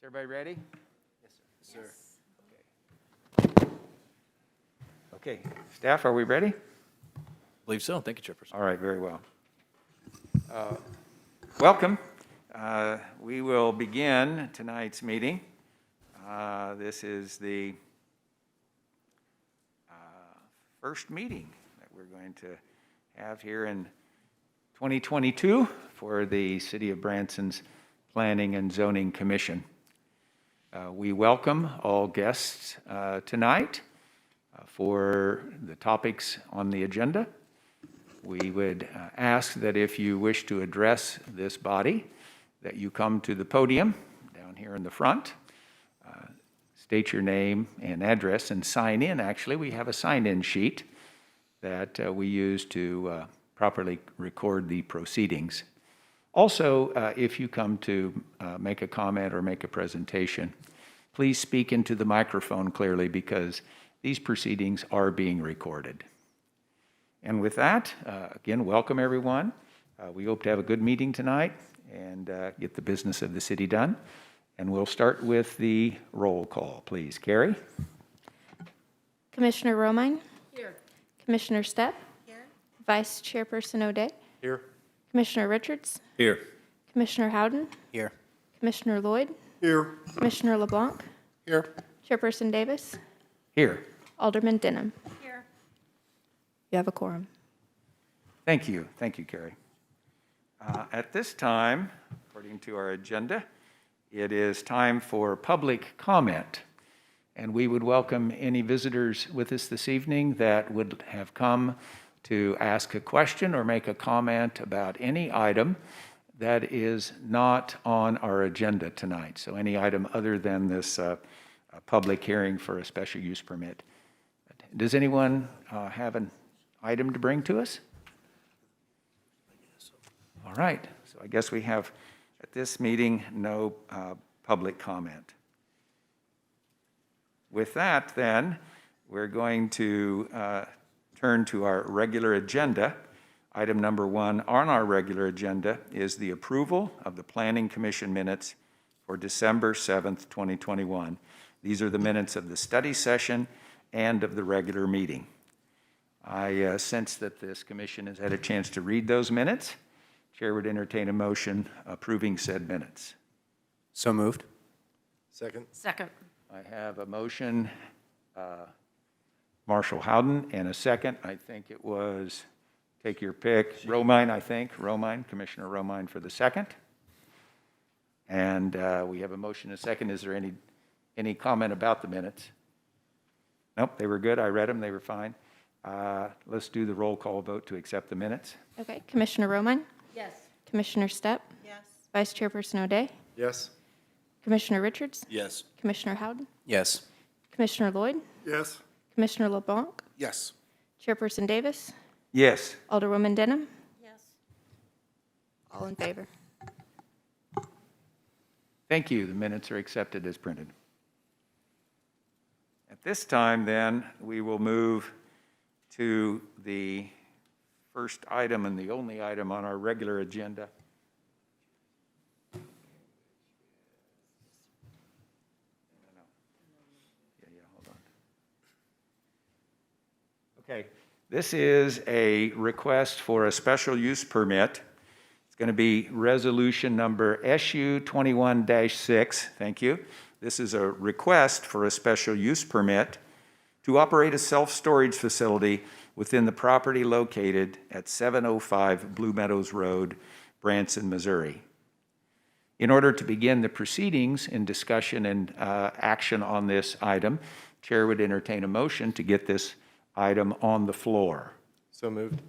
Everybody ready? Yes, sir. Yes. Okay, staff, are we ready? I believe so. Thank you, Chairperson. All right, very well. Welcome. We will begin tonight's meeting. This is the first meeting that we're going to have here in 2022 for the City of Branson's Planning and Zoning Commission. We welcome all guests tonight for the topics on the agenda. We would ask that if you wish to address this body, that you come to the podium down here in the front, state your name and address, and sign in. Actually, we have a sign-in sheet that we use to properly record the proceedings. Also, if you come to make a comment or make a presentation, please speak into the microphone clearly because these proceedings are being recorded. And with that, again, welcome everyone. We hope to have a good meeting tonight and get the business of the city done. And we'll start with the roll call, please. Carrie? Commissioner Romine? Here. Commissioner Stepp? Here. Vice Chairperson O'Day? Here. Commissioner Richards? Here. Commissioner Howden? Here. Commissioner Lloyd? Here. Commissioner LeBlanc? Here. Chairperson Davis? Here. Alderman Denham? Here. You have a quorum. Thank you. Thank you, Carrie. At this time, according to our agenda, it is time for public comment. And we would welcome any visitors with us this evening that would have come to ask a question or make a comment about any item that is not on our agenda tonight. So any item other than this public hearing for a special use permit. Does anyone have an item to bring to us? All right, so I guess we have at this meeting no public comment. With that then, we're going to turn to our regular agenda. Item number 1 on our regular agenda is the approval of the Planning Commission minutes for December 7th, 2021. These are the minutes of the study session and of the regular meeting. I sense that this commission has had a chance to read those minutes. Chair would entertain a motion approving said minutes. So moved. Second. Second. I have a motion, Marshall Howden, and a second. I think it was, take your pick, Romine, I think. Romine, Commissioner Romine for the second. And we have a motion and a second. Is there any comment about the minutes? Nope, they were good. I read them. They were fine. Let's do the roll call vote to accept the minutes. Okay, Commissioner Romine? Yes. Commissioner Stepp? Yes. Vice Chairperson O'Day? Yes. Commissioner Richards? Yes. Commissioner Howden? Yes. Commissioner Lloyd? Yes. Commissioner LeBlanc? Yes. Chairperson Davis? Yes. Alderwoman Denham? Yes. All in favor. Thank you. The minutes are accepted as printed. At this time, then, we will move to the first item and the only item on our regular agenda. Hold on. Okay, this is a request for a special use permit. It's going to be resolution number SU 21-6. Thank you. This is a request for a special use permit to operate a self-storage facility within the property located at 705 Blue Meadows Road, Branson, Missouri. In order to begin the proceedings in discussion and action on this item, Chair would entertain a motion to get this item on the floor. So moved.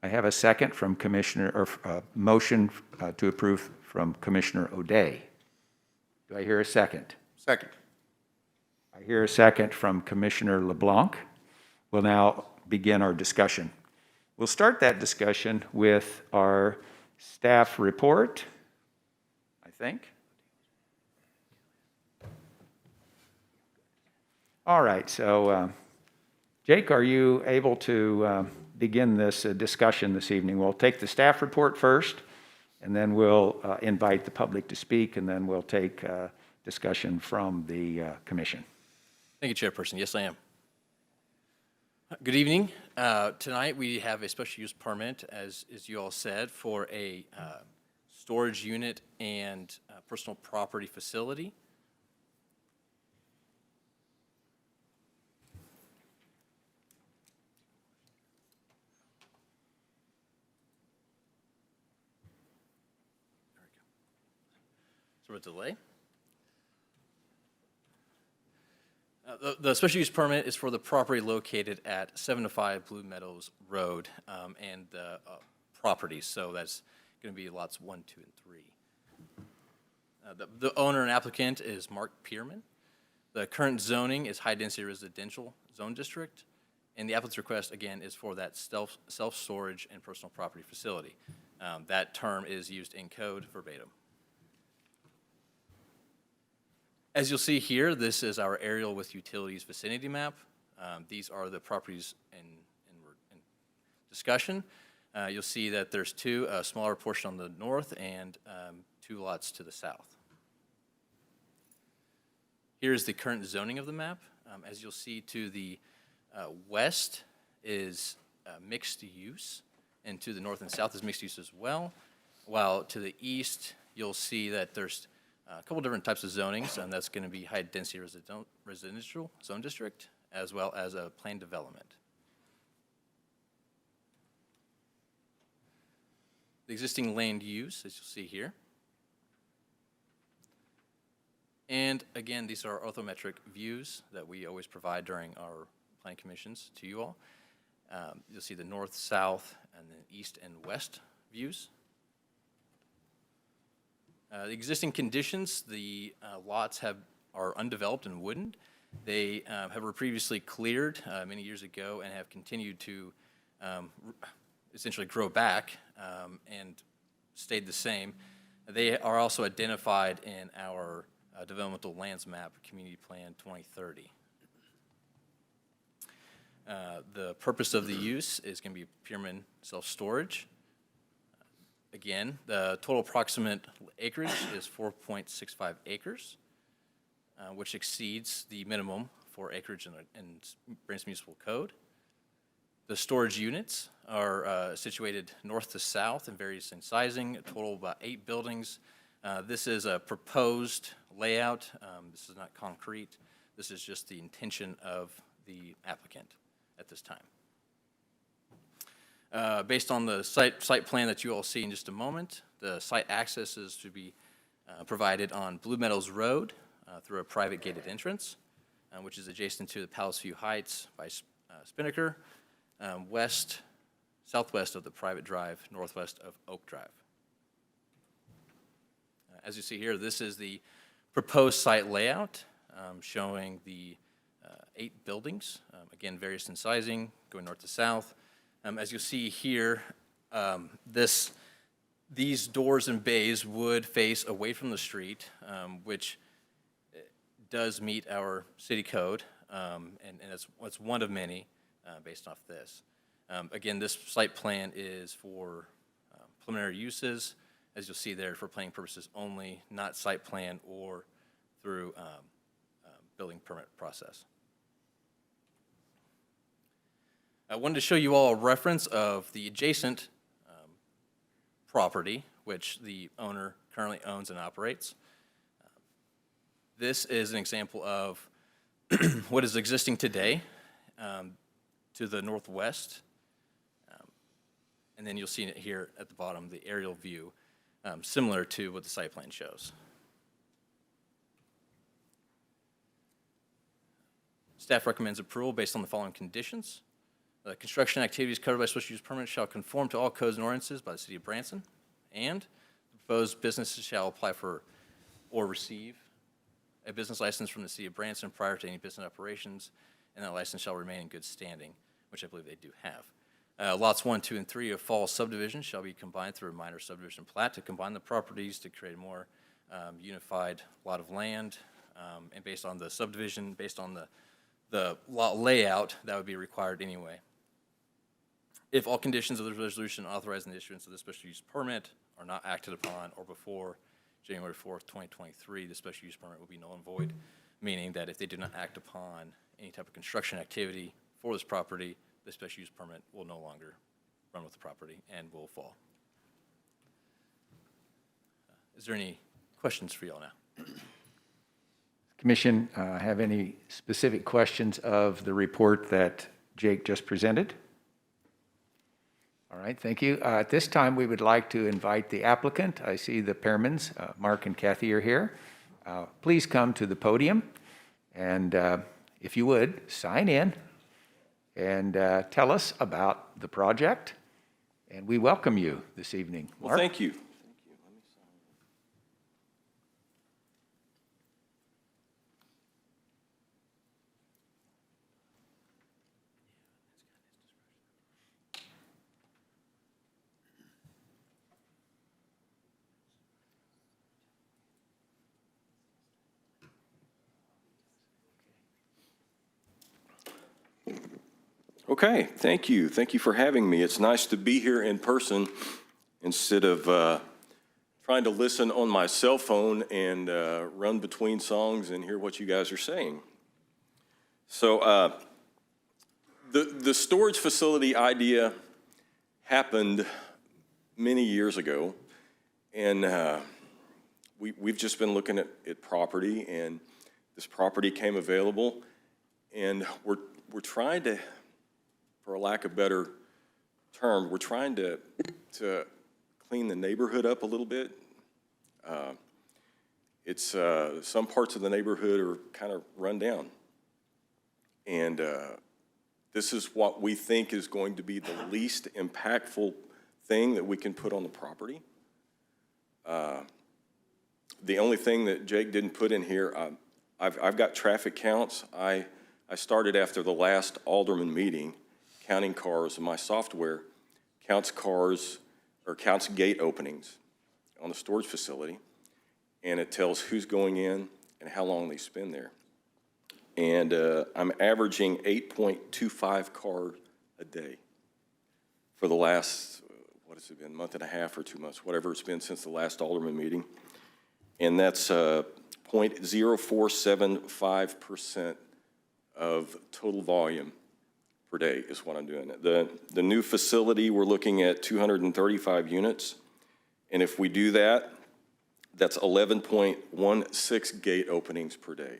I have a second from Commissioner, or motion to approve from Commissioner O'Day. Do I hear a second? Second. I hear a second from Commissioner LeBlanc. We'll now begin our discussion. We'll start that discussion with our staff report, I think. All right, so Jake, are you able to begin this discussion this evening? We'll take the staff report first, and then we'll invite the public to speak, and then we'll take discussion from the commission. Thank you, Chairperson. Yes, I am. Good evening. Tonight, we have a special use permit, as you all said, for a storage unit and personal property facility. Sort of delay. The special use permit is for the property located at 705 Blue Meadows Road and the properties. So that's going to be lots 1, 2, and 3. The owner and applicant is Mark Pierman. The current zoning is high-density residential zone district, and the applicant's request, again, is for that self-storage and personal property facility. That term is used in code verbatim. As you'll see here, this is our aerial with Utilities Vicinity Map. These are the properties in discussion. You'll see that there's two, a smaller portion on the north and 2 lots to the south. Here's the current zoning of the map. As you'll see to the west is mixed use, and to the north and south is mixed use as well. While to the east, you'll see that there's a couple different types of zonings, and that's going to be high-density residential zone district, as well as a planned development. The existing land use, as you'll see here. And again, these are orthometric views that we always provide during our planning commissions to you all. You'll see the north, south, and then east and west views. The existing conditions, the lots are undeveloped and wooded. They were previously cleared many years ago and have continued to essentially grow back and stayed the same. They are also identified in our developmental lands map, Community Plan 2030. The purpose of the use is going to be Pierman self-storage. Again, the total approximate acreage is 4.65 acres, which exceeds the minimum for acreage in Branson Municipal Code. The storage units are situated north to south and varies in sizing, a total of about 8 buildings. This is a proposed layout. This is not concrete. This is just the intention of the applicant at this time. Based on the site plan that you all see in just a moment, the site access is to be provided on Blue Meadows Road through a private gated entrance, which is adjacent to the Palace View Heights by Spinnaker, southwest of the private drive, northwest of Oak Drive. As you see here, this is the proposed site layout showing the 8 buildings, again, various in sizing, going north to south. As you'll see here, these doors and bays would face away from the street, which does meet our city code, and it's one of many based off this. Again, this site plan is for preliminary uses, as you'll see there, for planning purposes only, not site plan or through building permit process. I wanted to show you all a reference of the adjacent property, which the owner currently owns and operates. This is an example of what is existing today to the northwest. And then you'll see it here at the bottom, the aerial view, similar to what the site plan shows. Staff recommends approval based on the following conditions. The construction activities covered by special use permit shall conform to all codes and ordinances by the city of Branson, and the proposed businesses shall apply for or receive a business license from the city of Branson prior to any business operations, and that license shall remain in good standing, which I believe they do have. Lots 1, 2, and 3 of Fall subdivision shall be combined through a minor subdivision plat to combine the properties to create a more unified lot of land, and based on the subdivision, based on the lot layout, that would be required anyway. If all conditions of the resolution authorizing the issuance of the special use permit are not acted upon or before January 4th, 2023, the special use permit will be null and void, meaning that if they do not act upon any type of construction activity for this property, the special use permit will no longer run with the property and will fall. Is there any questions for y'all now? Commission, have any specific questions of the report that Jake just presented? All right, thank you. At this time, we would like to invite the applicant. I see the Pearmans, Mark and Kathy, are here. Please come to the podium, and if you would, sign in and tell us about the project. And we welcome you this evening. Well, Mark? thank you. Okay, thank you. Thank you for having me. It's nice to be here in person instead of trying to listen on my cell phone and run between songs and hear what you guys are saying. So the storage facility idea happened many years ago, and we've just been looking at property, and this property came available, and we're trying to, for a lack of better term, we're trying to clean the neighborhood up a little bit. It's some parts of the neighborhood are kind of run down. And this is what we think is going to be the least impactful thing that we can put on the property. The only thing that Jake didn't put in here, I've got traffic counts. I started after the last alderman meeting counting cars, and my software counts cars or counts gate openings on the storage facility, and it tells who's going in and how long they spend there. And I'm averaging 8.25 cars a day for the last, what has it been, month and a half or 2 months, whatever it's been since the last alderman meeting. And that's 0.0475% of total volume per day is what I'm doing. The new facility, we're looking at 235 units. And if we do that, that's 11.16 gate openings per day.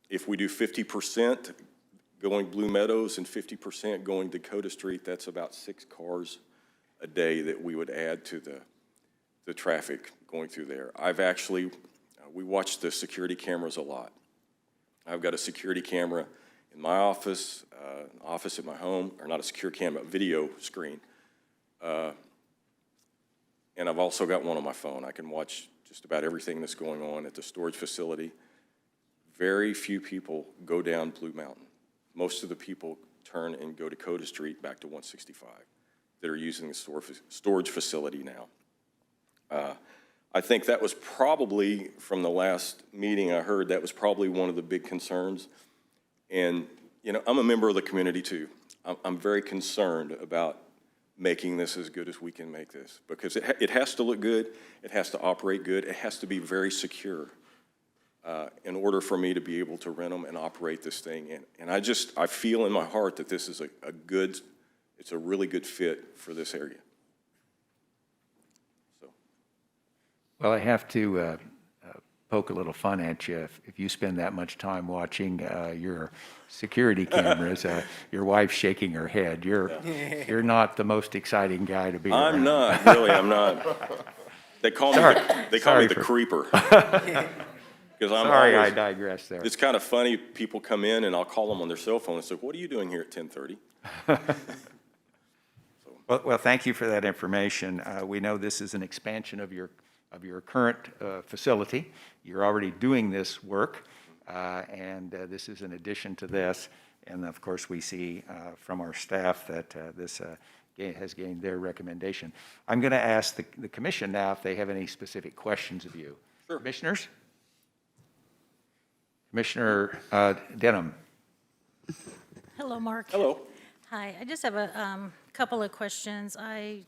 If we do 50% going Blue Meadows and 50% going Dakota Street, that's about 6 cars a day that we would add to the traffic going through there. I've actually, we watch the security cameras a lot. I've got a security camera in my office, office at my home, or not a secure camera, a video screen. And I've also got one on my phone. I can watch just about everything that's going on at the storage facility. Very few people go down Blue Mountain. Most of the people turn and go Dakota Street back to 165 that are using the storage facility now. I think that was probably, from the last meeting I heard, that was probably one of the big concerns. And, you know, I'm a member of the community too. I'm very concerned about making this as good as we can make this, because it has to look good, it has to operate good, it has to be very secure in order for me to be able to rent them and operate this thing. And I feel in my heart that this is it's a really good fit for this area. So. Well, I have to poke a little fun at you. If you spend that much time watching your security cameras, your wife's shaking her head. You're not the most exciting guy to be around. I'm not, really, I'm not. They call me the creeper. Because Sorry, I digress there. It's kind of funny, people come in and I'll call them on their cell phone and say, what are you doing here at 10:30? Well, thank you for that information. We know this is an expansion of your current facility. You're already doing this work, and this is an addition to this. And of course, we see from our staff that this has gained their recommendation. I'm going to ask the commission now if they have any specific questions of you. Sure. Commissioners? Commissioner Denham. Hello, Mark. Hello. Hi, I just have a couple of questions. I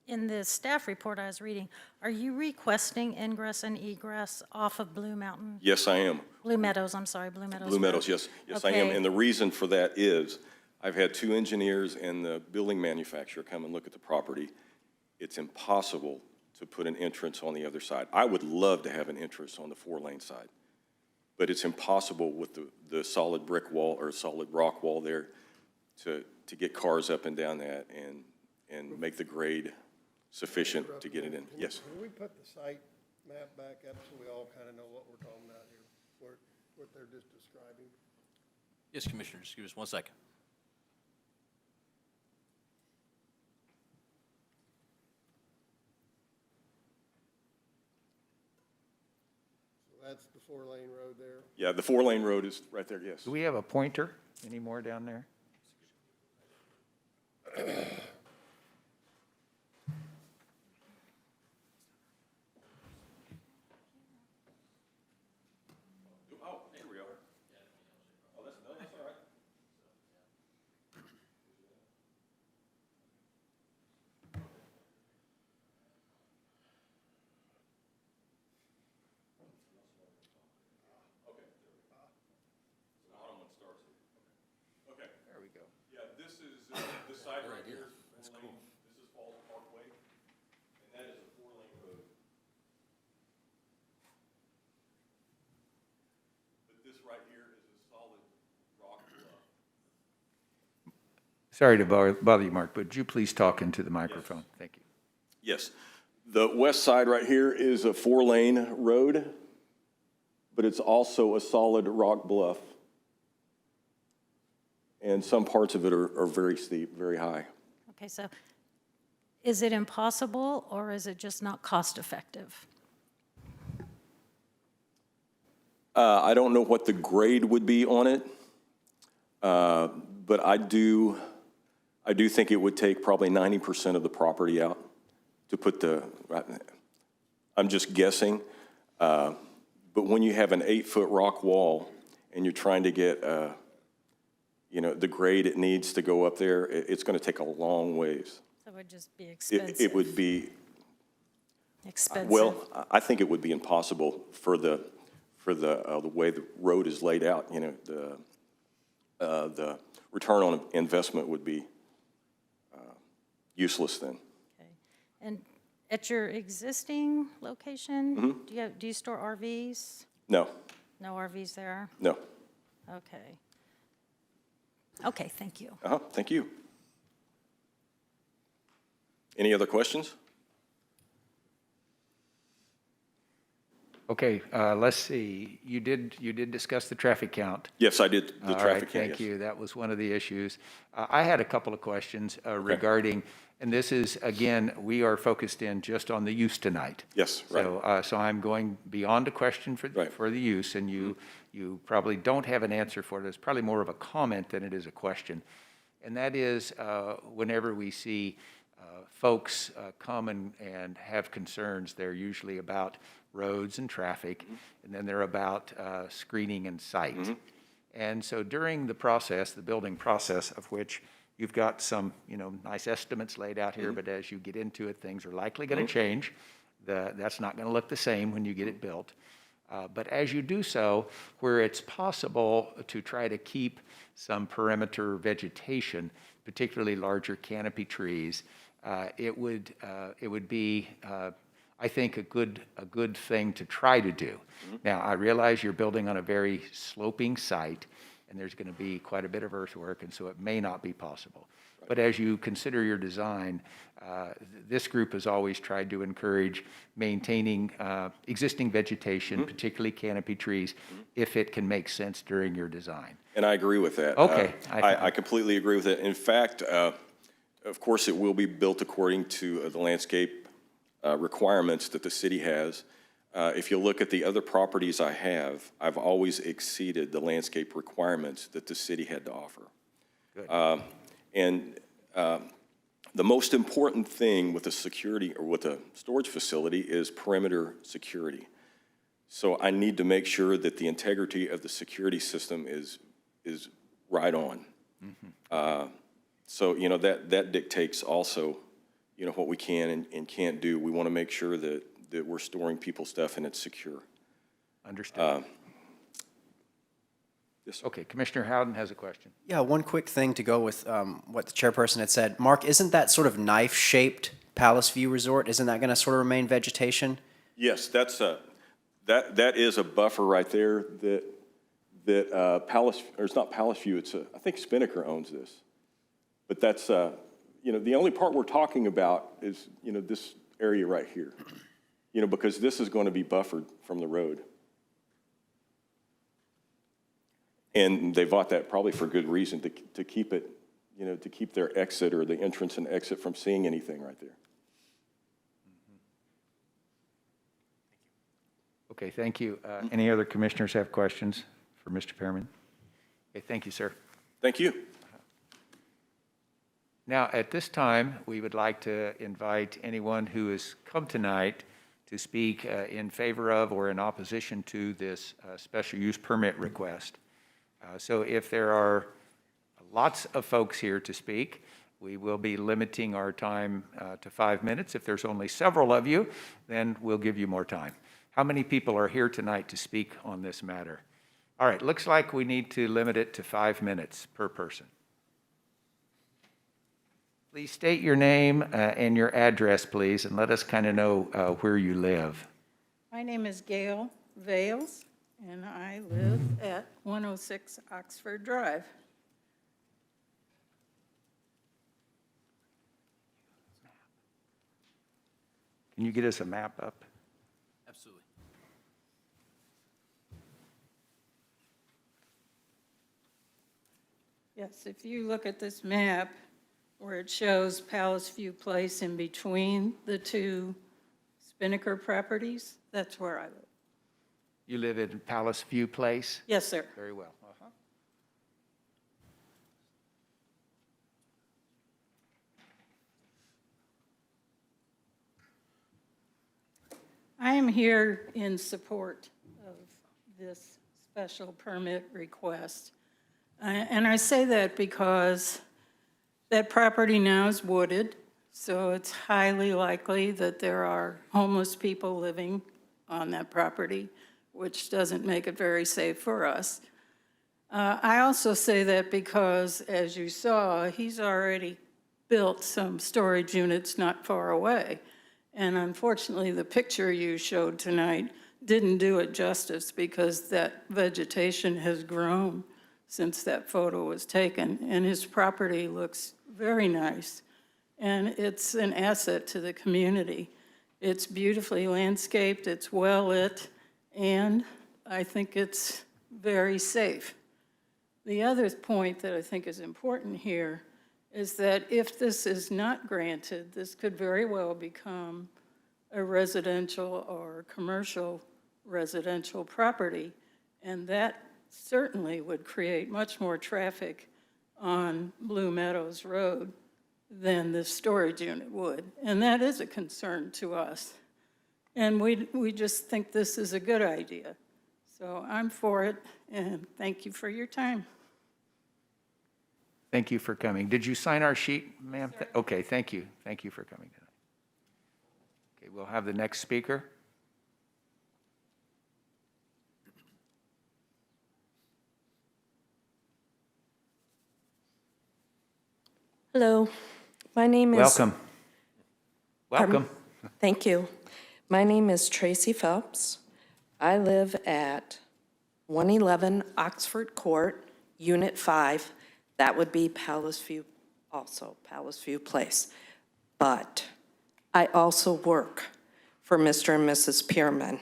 In the staff report I was reading, are you requesting ingress and egress off of Blue Mountain? Yes, I am. Blue Meadows, I'm sorry, Blue Meadows. Blue Road. Meadows, yes. Yes, I am. Okay. And the reason for that is I've had 2 engineers and the building manufacturer come and look at the property. It's impossible to put an entrance on the other side. I would love to have an entrance on the 4-lane side, but it's impossible with the solid brick wall or solid rock wall there to get cars up and down that and make the grade sufficient to get it in. Yes. Can we put the site map back up so we all kind of know what we're talking about here, what they're just describing? Yes, Commissioner, just give us 1 second. So that's the 4-lane road there. Yeah, the 4-lane road is right there, yes. Do we have a pointer anymore down there? Oh, here we are. Oh, that's all right. Okay. There we go. Yeah, this is, the side right here is 4-lane. This is Falls Parkway, and that is a 4-lane road. But this right here is a solid rock bluff. Sorry to bother you, Mark, but would you please talk into the microphone? Thank you. Yes. The west side right here is a 4-lane road, but it's also a solid rock bluff. And some parts of it are very steep, very high. Okay, so is it impossible or is it just not cost effective? I don't know what the grade would be on it, but I do think it would take probably 90% of the property out to put I'm just guessing, but when you have an 8-foot rock wall and you're trying to get, the grade it needs to go up there, it's going to take a long ways. So it would just be expensive? It would be, Expensive? well, I think it would be impossible for the way the road is laid out, the return on investment would be useless then. Okay. And at your existing location, do you store RVs? No, No RVs there? no. Okay. Okay, thank you. Thank you. Any other questions? Okay, let's see. You did discuss the traffic count. Yes, I did the All right, traffic count, thank yes. you. That was one of the issues. I had a couple of questions regarding, and this is, again, we are focused in just on the use tonight. Yes, right. So I'm going beyond a question Right. for the use, and you probably don't have an answer for it. It's probably more of a comment than it is a question. And that is, whenever we see folks come and have concerns, they're usually about roads and traffic, and then they're about screening and site. And so during the process, the building process, of which you've got some, nice estimates laid out here, but as you get into it, things are likely going to change. That's not going to look the same when you get it built. But as you do so, where it's possible to try to keep some perimeter vegetation, particularly larger canopy trees, it would be, I think, a good thing to try to do. Now, I realize you're building on a very sloping site, and there's going to be quite a bit of earthwork, and so it may not be possible. But as you consider your design, this group has always tried to encourage maintaining existing vegetation, particularly canopy trees, if it can make sense during your design. And I agree with that. Okay. I completely agree with it. In fact, of course, it will be built according to the landscape requirements that the city has. If you look at the other properties I have, I've always exceeded the landscape requirements that the city had to offer. Good. And the most important thing with a security or with a storage facility is perimeter security. So I need to make sure that the integrity of the security system is right on. So, that dictates also, what we can and can't do. We want to make sure that we're storing people's stuff and it's secure. Understood. Yes, sir. Okay, Commissioner Howden has a question. Yeah, one quick thing to go with what the chairperson had said. Mark, isn't that sort of knife-shaped Palace View Resort, isn't that going to sort of remain vegetation? Yes, that is a buffer right there that Palace, or it's not Palace View, I think Spinnaker owns this. But that's, the only part we're talking about is, this area right here. Because this is going to be buffered from the road. And they bought that probably for good reason, to keep it, to keep their exit or the entrance and exit from seeing anything right there. Okay, thank you. Any other commissioners have questions for Mr. Pearman? Okay, thank you, sir. Thank you. Now, at this time, we would like to invite anyone who has come tonight to speak in favor of or in opposition to this special use permit request. So if there are lots of folks here to speak, we will be limiting our time to 5 minutes. If there's only several of you, then we'll give you more time. How many people are here tonight to speak on this matter? All right, looks like we need to limit it to 5 minutes per person. Please state your name and your address, please, and let us kind of know where you live. My name is Gail Vales, and I live at 106 Oxford Drive. Can you get us a map up? Absolutely. Yes, if you look at this map where it shows Palace View Place in between the two Spinnaker properties, that's where I live. You live in Palace View Place? Yes, sir. Very well. I am here in support of this special permit request. And I say that because that property now is wooded, so it's highly likely that there are homeless people living on that property, which doesn't make it very safe for us. I also say that because, as you saw, he's already built some storage units not far away. And unfortunately, the picture you showed tonight didn't do it justice because that vegetation has grown since that photo was taken. And his property looks very nice. And it's an asset to the community. It's beautifully landscaped, it's well lit, and I think it's very safe. The other point that I think is important here is that if this is not granted, this could very well become a residential or commercial residential property, and that certainly would create much more traffic on Blue Meadows Road than this storage unit would. And that is a concern to us. And we just think this is a good idea. So I'm for it, and thank you for your time. Thank you for coming. Did you sign our sheet, ma'am? Okay, thank you. Thank you for coming tonight. Okay, we'll have the next speaker. Hello, my name is... Welcome. Welcome. Thank you. My name is Tracy Phelps. I live at 111 Oxford Court, Unit 5. That would be Palace View, also Palace View Place. But I also work for Mr. and Mrs. Pearman.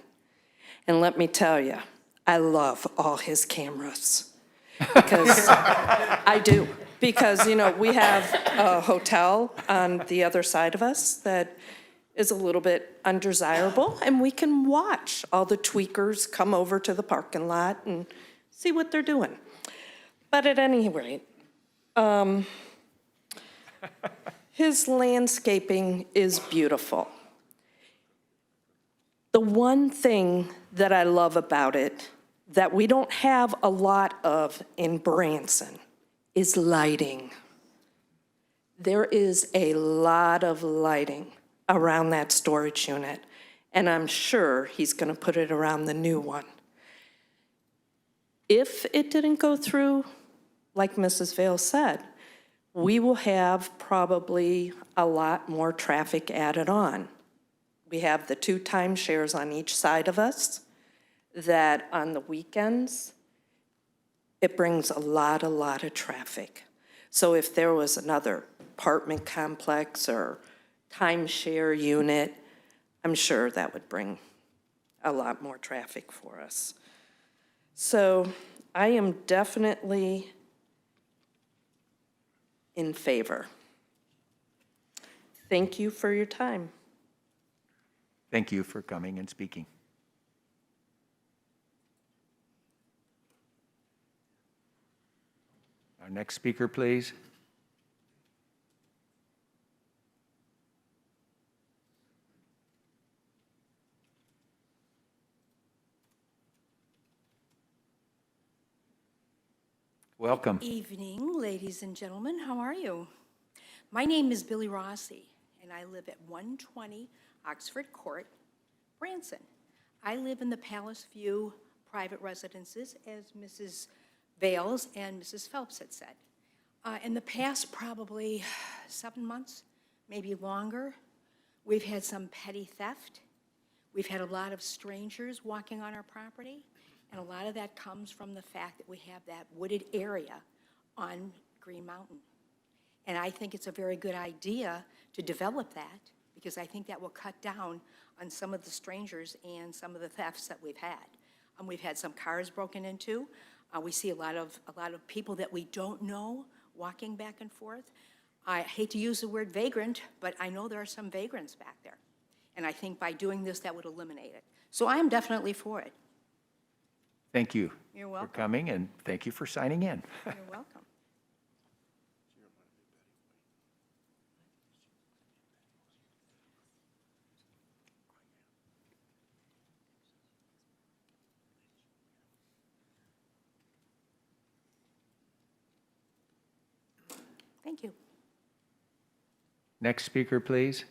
And let me tell you, I love all his cameras. Because I do. Because, you know, we have a hotel on the other side of us that is a little bit undesirable, and we can watch all the tweakers come over to the parking lot and see what they're doing. But at any rate, his landscaping is beautiful. The one thing that I love about it that we don't have a lot of in Branson is lighting. there is a lot of lighting around that storage unit, and I'm sure he's going to put it around the new one. If it didn't go through, like Mrs. Vale said, we will have probably a lot more traffic added on. We have the 2 timeshares on each side of us that on the weekends, it brings a lot of traffic. So if there was another apartment complex or timeshare unit, I'm sure that would bring a lot more traffic for us. So I am definitely in favor. Thank you for your time. Thank you for coming and speaking. Our next speaker, please. Welcome. Evening, ladies and gentlemen. How are you? My name is Billy Rossi, and I live at 120 Oxford Court, Branson. I live in the Palace View private residences, as Mrs. Vales and Mrs. Phelps had said. In the past, probably 7 months, maybe longer, we've had some petty theft. We've had a lot of strangers walking on our property. And a lot of that comes from the fact that we have that wooded area on Green Mountain. And I think it's a very good idea to develop that, because I think that will cut down on some of the strangers and some of the thefts that we've had. We've had some cars broken into. We see a lot of people that we don't know walking back and forth. I hate to use the word vagrant, but I know there are some vagrants back there. And I think by doing this, that would eliminate it. So I am definitely for it. Thank you You're for welcome. coming, and thank you for signing in. You're welcome. Thank you. Next speaker, please.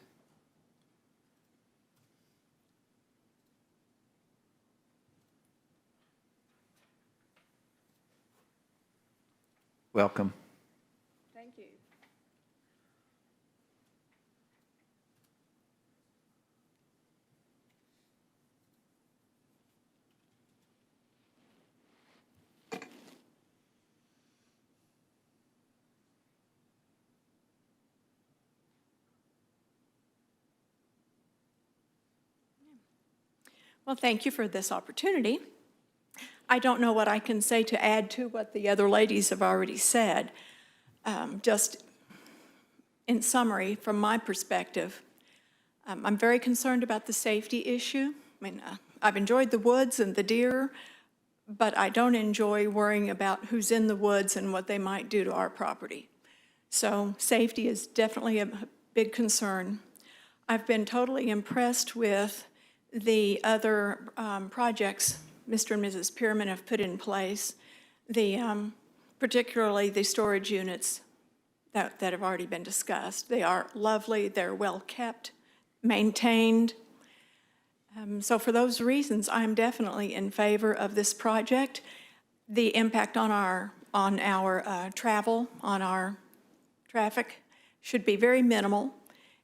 Welcome. Thank you. Well, thank you for this opportunity. I don't know what I can say to add to what the other ladies have already said. Just in summary, from my perspective, I'm very concerned about the safety issue. I mean, I've enjoyed the woods and the deer, but I don't enjoy worrying about who's in the woods and what they might do to our property. So safety is definitely a big concern. I've been totally impressed with the other projects Mr. and Mrs. Pierman have put in place, particularly the storage units that have already been discussed. They are lovely, they're well-kept, maintained. So for those reasons, I'm definitely in favor of this project. The impact on our travel, on our traffic, should be very minimal.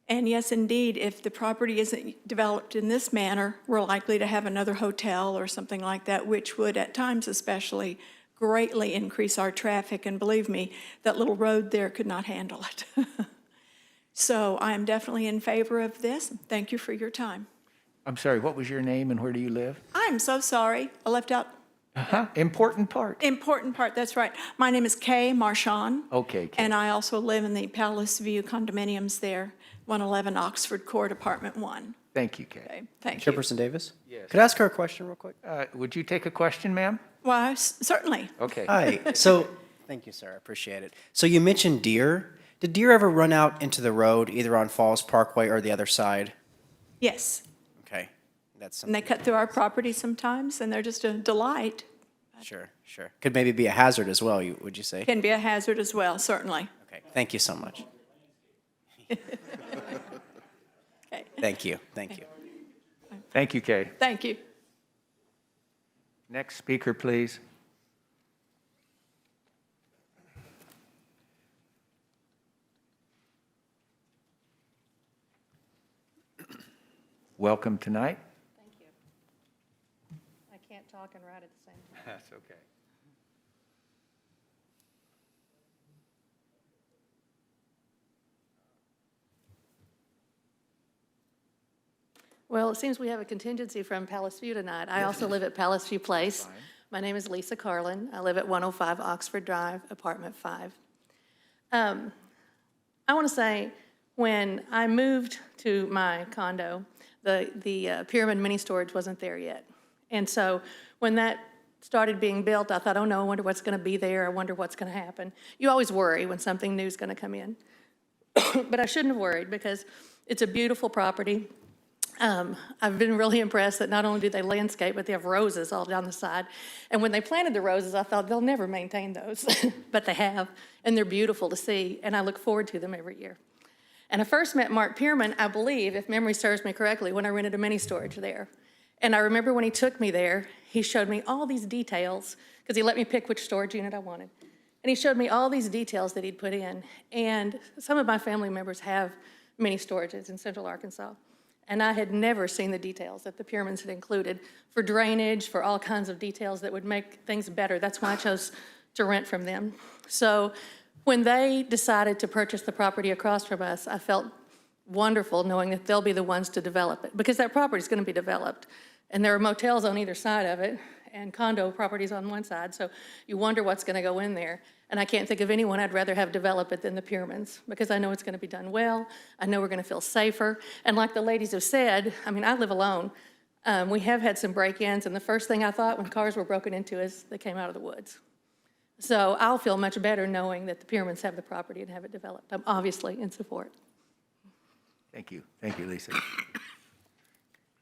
And yes, indeed, if the property isn't developed in this manner, we're likely to have another hotel or something like that, which would, at times especially, greatly increase our traffic. And believe me, that little road there could not handle it. So I'm definitely in favor of this. Thank you for your time. I'm sorry, what was your name and where do you live? I'm so sorry. I left out Important part. important part. That's right. My name is Kay Marchand. Okay, Kay. And I also live in the Palace View condominiums there, 111 Oxford Court, Apartment 1. Thank you, Kay. Okay, thank you. Chairperson Davis? Yes. Could I ask her a question real quick? Would you take a question, ma'am? Why, certainly. Okay. Hi, so, thank you, sir, I appreciate it. So you mentioned deer. Did deer ever run out into the road, either on Falls Parkway or the other side? Yes. Okay, that's And they something, cut through our property sometimes, and they're just a delight. sure. Could maybe be a hazard as well, would you say? Can be a hazard as well, certainly. Okay, thank you so much. Okay, Thank you, thank you. Thank you, Kay. thank you. Next speaker, please. Welcome tonight. Thank you. I can't talk and write at the same time. That's okay. Well, it seems we have a contingency from Palace View tonight. I also live at Palace View Place. My name is Lisa Carlin. I live at 105 Oxford Drive, Apartment 5. I want to say, when I moved to my condo, the Pyramid Mini Storage wasn't there yet. And so when that started being built, I thought, oh no, I wonder what's going to be there. I wonder what's going to happen. You always worry when something new is going to come in. But I shouldn't have worried, because it's a beautiful property. I've been really impressed that not only do they landscape, but they have roses all down the side. And when they planted the roses, I thought they'll never maintain those, but they have, and they're beautiful to see, and I look forward to them every year. And I first met Mark Pierman, I believe, if memory serves me correctly, when I rented a mini storage there. And I remember when he took me there, he showed me all these details, because he let me pick which storage unit I wanted. And he showed me all these details that he'd put in. And some of my family members have mini storages in Central Arkansas. And I had never seen the details that the Piermans had included for drainage, for all kinds of details that would make things better. That's why I chose to rent from them. So when they decided to purchase the property across from us, I felt wonderful knowing that they'll be the ones to develop it, because that property is going to be developed. And there are motels on either side of it and condo properties on one side. So you wonder what's going to go in there. And I can't think of anyone I'd rather have develop it than the Piermans, because I know it's going to be done well. I know we're going to feel safer. And like the ladies have said, I mean, I live alone. We have had some break-ins, and the first thing I thought when cars were broken into is they came out of the woods. So I'll feel much better knowing that the Piermans have the property and have it developed. I'm obviously in support. Thank you. Thank you, Lisa.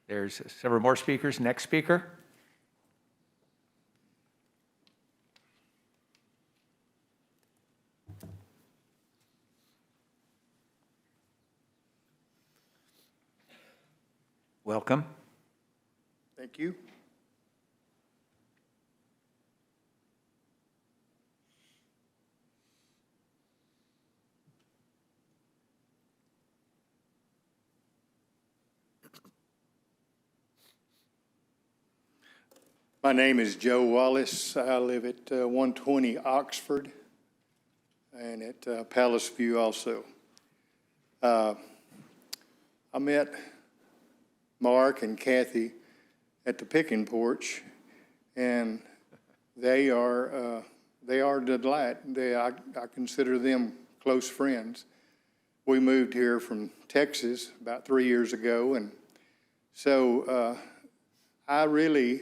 There's several more speakers. Next speaker. Welcome. Thank you. My name is Joe Wallace. I live at 120 Oxford and at Palace View also. I met Mark and Kathy at the picking porch, and they are delight. I consider them close friends. We moved here from Texas about 3 years ago, and so I really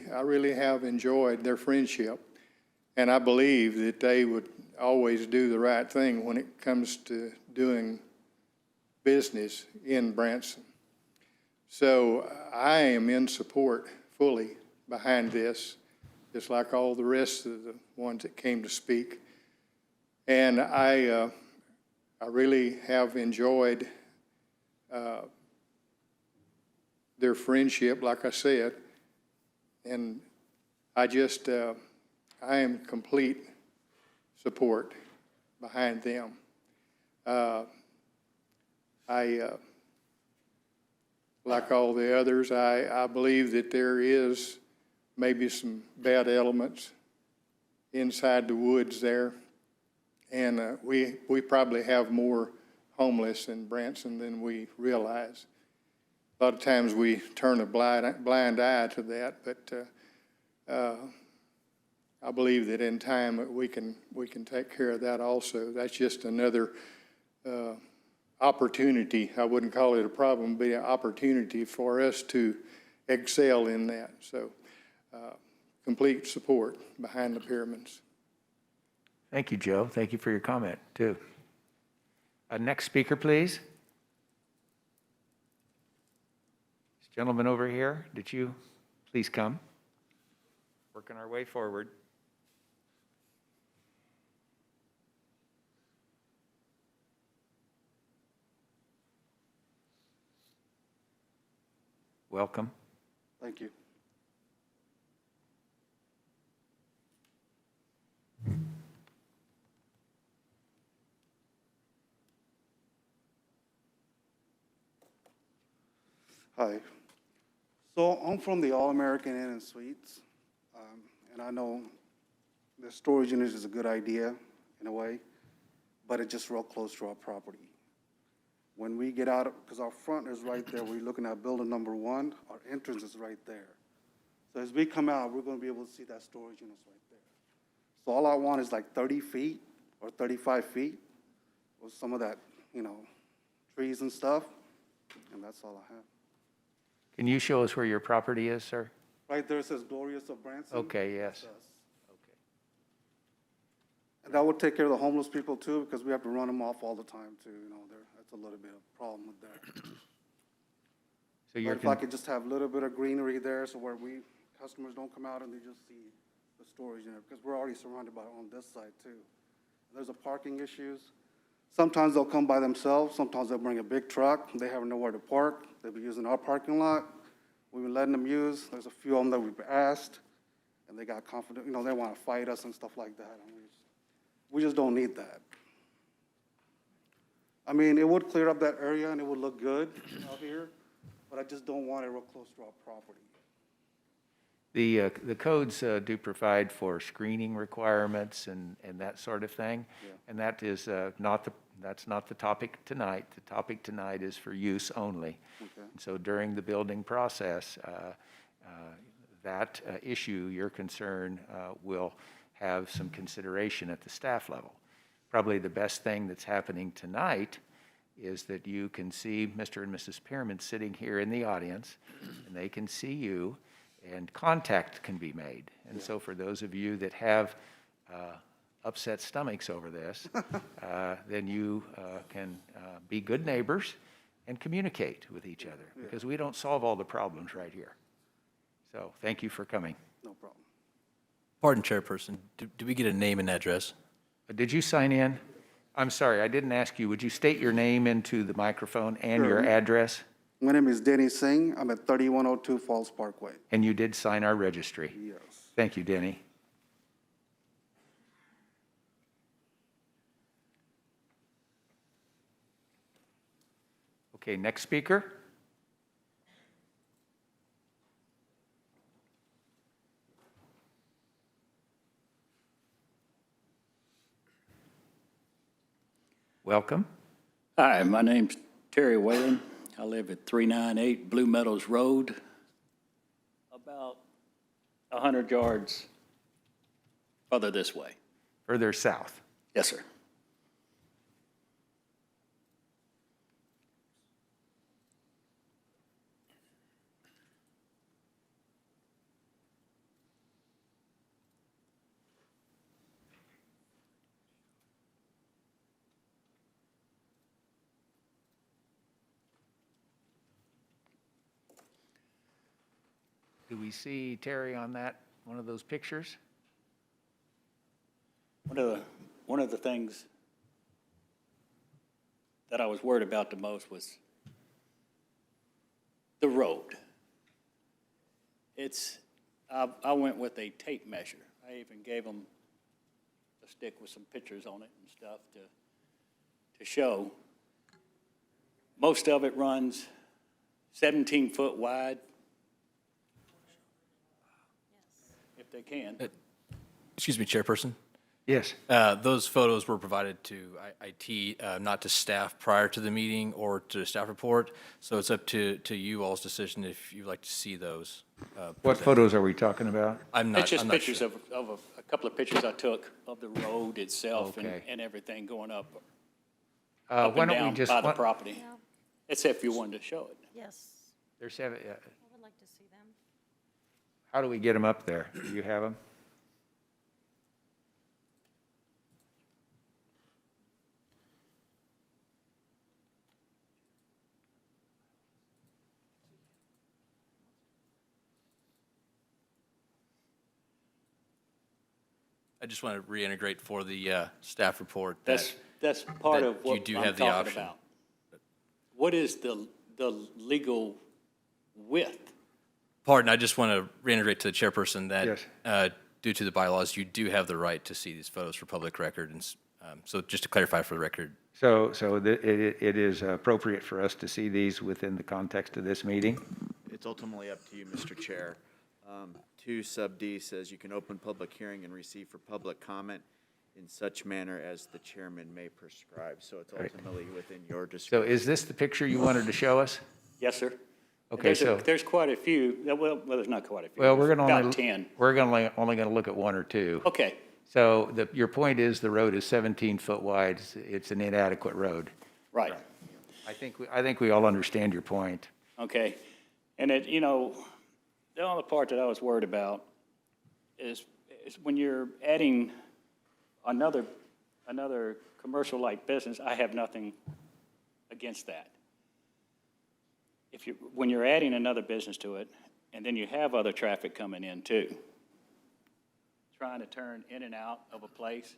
have enjoyed their friendship, and I believe that they would always do the right thing when it comes to doing business in Branson. So I am in support fully behind this, just like all the rest of the ones that came to speak. And I really have enjoyed their friendship, like I said, and I am complete support behind them. Like all the others, I believe that there is maybe some bad elements inside the woods there. And we probably have more homeless in Branson than we realize. A lot of times we turn a blind eye to that, but I believe that in time we can take care of that also. That's just another opportunity. I wouldn't call it a problem, but an opportunity for us to excel in that. So complete support behind the Pyramids. Thank you, Joe. Thank you for your comment, too. Next speaker, please. This gentleman over here, did you please come? Working our way forward. Welcome. Thank you. Hi. So I'm from the All-American Inn and Suites, and I know the storage unit is a good idea in a way, but it's just real close to our property. When we get out, because our front is right there, we're looking at building number 1, our entrance is right there. So as we come out, we're gonna be able to see that storage unit's right there. So all I want is like 30 feet or 35 feet with some of that, trees and stuff, and that's all I have. Can you show us where your property is, sir? Right there it says Glorious of Branson. Okay, yes. That's us. And that would take care of the homeless people too, because we have to run them off all the time too, that's a little bit of a problem with that. So you're, But if I could just have a little bit of greenery there, so where customers don't come out and they just see the storage unit, because we're already surrounded by, on this side too. There's a parking issues. Sometimes they'll come by themselves, sometimes they'll bring a big truck, they have nowhere to park, they'll be using our parking lot. We've been letting them use, there's a few of them that we've asked, and they got confident, they want to fight us and stuff like that. And we just don't need that. I mean, it would clear up that area and it would look good out here, but I just don't want it real close to our property. the codes do provide for screening requirements and that sort of thing. Yeah. And that's not the topic tonight. The topic tonight is for use only. Okay. And so during the building process, that issue, your concern, will have some consideration at the staff level. Probably the best thing that's happening tonight is that you can see Mr. and Mrs. Pearman sitting here in the audience, and they can see you, and contact can be made. And so for those of you that have upset stomachs over this, then you can be good neighbors and communicate with each other, because we don't solve all the problems right here. So thank you for coming. No problem. Pardon, Chairperson, do we get a name and address? Did you sign in? I'm sorry, I didn't ask you. Would you state your name into the microphone and your Sure. address? My name is Denny Singh. I'm at 3102 Falls Parkway. And you did sign our registry. Yes. Thank you, Denny. Okay, next speaker. Welcome. Hi, my name's Terry Whalen. I live at 398 Blue Meadows Road, about 100 yards further this way. Further south. Yes, sir. Do we see Terry on one of those pictures? One of the things that I was worried about the most was the road. I went with a tape measure. I even gave them a stick with some pictures on it and stuff to show. Most of it runs 17 foot wide, if they can. Excuse me, Chairperson. Yes. Those photos were provided to IT, not to staff prior to the meeting or to the staff report. So it's up to you all's decision if you'd like to see those. What presented. photos are we talking about? I'm not. It's just I'm not pictures sure. of a couple of pictures I took of the road itself Okay. and everything going up Why and don't we down just, by the property. Yeah. It's if you wanted to show it. Yes, there's, I would like to see them. how do we get them up there? Do you have them? I just want to reintegrate for the staff report that That's part that of you what do I'm have the talking option. about. What is the legal width. Pardon, I just want to reiterate to the chairperson that Yes. due to the bylaws, you do have the right to see these photos for public record. And so just to clarify for the record, So it is appropriate for us to see these within the context of this meeting? It's ultimately up to you, Mr. Chair. 2 sub D says you can open public hearing and receive for public comment in such manner as the chairman may prescribe. So it's Right. ultimately within your So discretion. is this the picture you wanted to show us? Yes, sir. Okay, so, There's quite a few, well, there's not quite a few. well, we're There's going to about 10. we're going to only going to look at 1 or 2. Okay, So your point is the road is 17 foot wide. It's an inadequate road. right. I think we all understand your point. Okay. And the only part that I was worried about is when you're adding another commercial-like business, I have nothing against that. When you're adding another business to it, and then you have other traffic coming in too, trying to turn in and out of a place.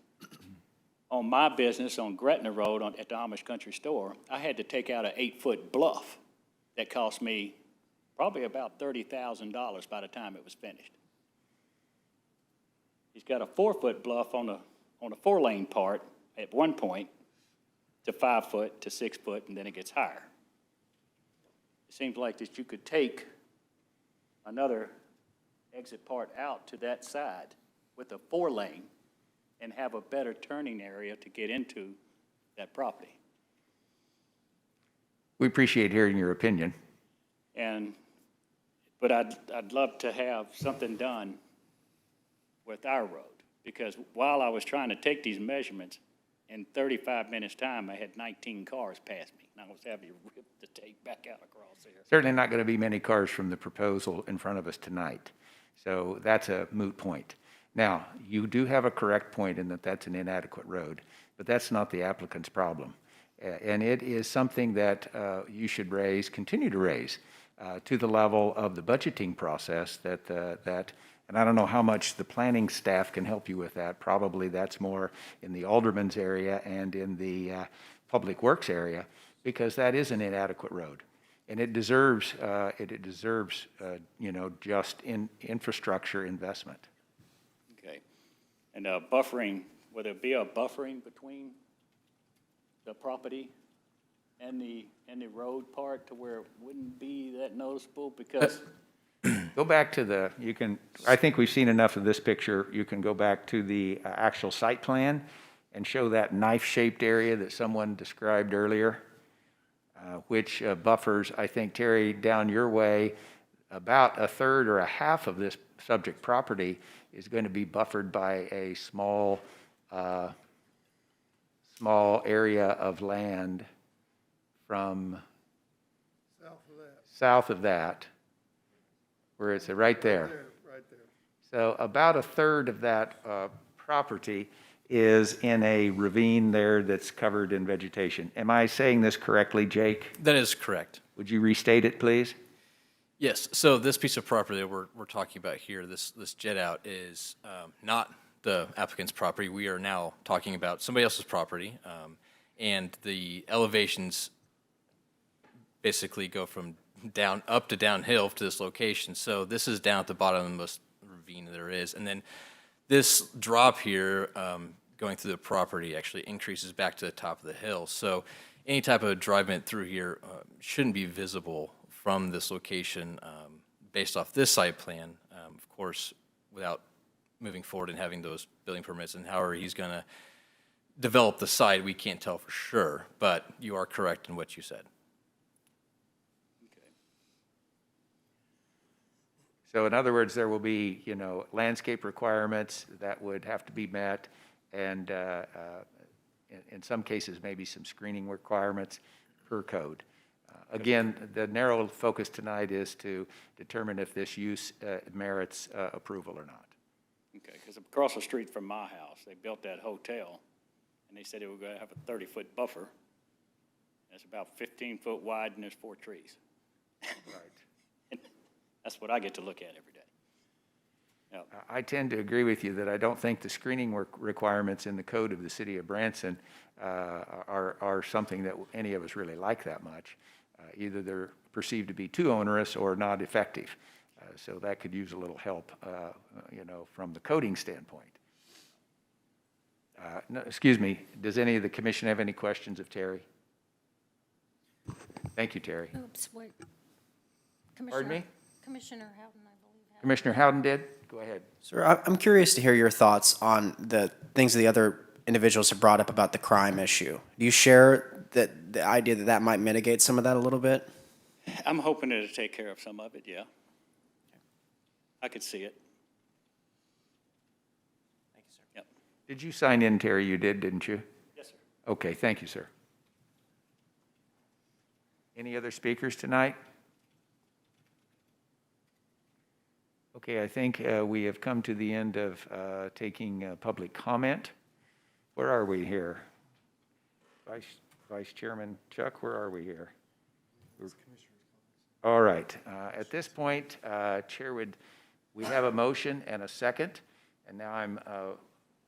On my business on Gretna Road at the Amish Country Store, I had to take out an 8-foot bluff that cost me probably about $30,000 by the time it was finished. He's got a 4-foot bluff on a 4-lane part at one point to 5 foot to 6 foot, and then it gets higher. It seems like that you could take another exit part out to that side with a 4-lane and have a better turning area to get into that property. We appreciate hearing your opinion. But I'd love to have something done with our road, because while I was trying to take these measurements, in 35 minutes' time, I had 19 cars pass me, and I was having to rip the tape back out across there. Certainly not going to be many cars from the proposal in front of us tonight. So that's a moot point. Now, you do have a correct point in that that's an inadequate road, but that's not the applicant's problem. And it is something that you should raise, continue to raise, to the level of the budgeting process and I don't know how much the planning staff can help you with that. Probably that's more in the alderman's area and in the public works area, because that is an inadequate road. And it deserves just infrastructure investment. Okay. And buffering, would there be a buffering between the property and the road part to where it wouldn't be that noticeable? Because Go back to I think we've seen enough of this picture. You can go back to the actual site plan and show that knife-shaped area that someone described earlier, which buffers, I think, Terry, down your way, about a third or a half of this subject property is going to be buffered by a small area of land from south of that, where it's right there. Right there. So about a third of that property is in a ravine there that's covered in vegetation. Am I saying this correctly, Jake? that is correct. Would you restate it, please? Yes, so this piece of property that we're talking about here, this jet out is not the applicant's property. We are now talking about somebody else's property, and the elevations basically go from up to downhill to this location. So this is down at the bottom of the most ravine there is. And then this drop here, going through the property, actually increases back to the top of the hill. So any type of driving through here shouldn't be visible from this location based off this site plan. Of course, without moving forward and having those building permits and however he's going to develop the site, we can't tell for sure. But you are correct in what you said. So in other words, there will be, landscape requirements that would have to be met, and in some cases, maybe some screening requirements per code. Again, the narrow focus tonight is to determine if this use merits approval or not. Okay, because across the street from my house, they built that hotel, and they said they were going to have a 30-foot buffer. It's about 15 foot wide, and there's 4 trees. Right. That's what I get to look at every day. Now, I tend to agree with you that I don't think the screening requirements in the code of the city of Branson are something that any of us really like that much. Either they're perceived to be too onerous or not effective. So that could use a little help, from the coding standpoint. No, excuse me, does any of the commission have any questions of Terry? Thank you, Terry. Oops, wait. Pardon me? Commissioner Howden, I believe. Commissioner Howden did? Go ahead. Sir, I'm curious to hear your thoughts on the things the other individuals have brought up about the crime issue. Do you share that the idea that that might mitigate some of that a little bit? I'm hoping it'll take care of some of it, yeah. I could see it. Thank you, sir. Yep. Did you sign in, Terry? You did, didn't you? Yes, sir. Okay, thank you, sir. Any other speakers tonight? Okay, I think we have come to the end of taking public comment. Where are we here? Vice Chairman Chuck, where are we here? All right. At this point, Chair, we have a motion and a second, and now I'm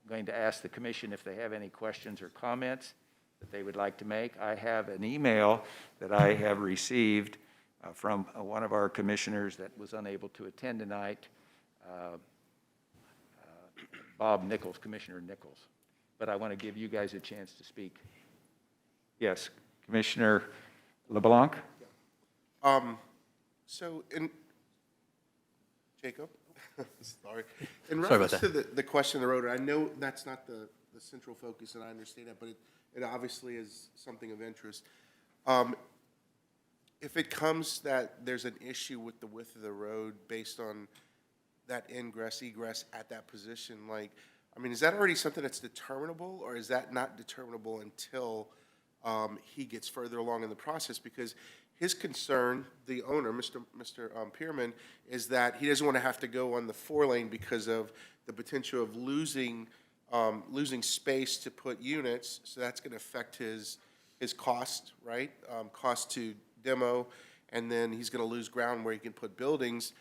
going to ask the commission if they have any questions or comments that they would like to make. I have an email that I have received from one of our commissioners that was unable to attend tonight, Bob Nichols, Commissioner Nichols. But I want to give you guys a chance to speak. Yes, Commissioner LeBlanc? Jacob, sorry. Sorry In about reference that. to the question of the road, I know that's not the central focus, and I understand that, but it obviously is something of interest. If it comes that there's an issue with the width of the road based on that ingress, egress at that position, is that already something that's determinable, or is that not determinable until he gets further along in the process? Because his concern, the owner, Mr. Pierman, is that he doesn't want to have to go on the 4-lane because of the potential of losing space to put units. So that's going to affect his cost, right? Cost to demo, and then he's going to lose ground where he can put buildings.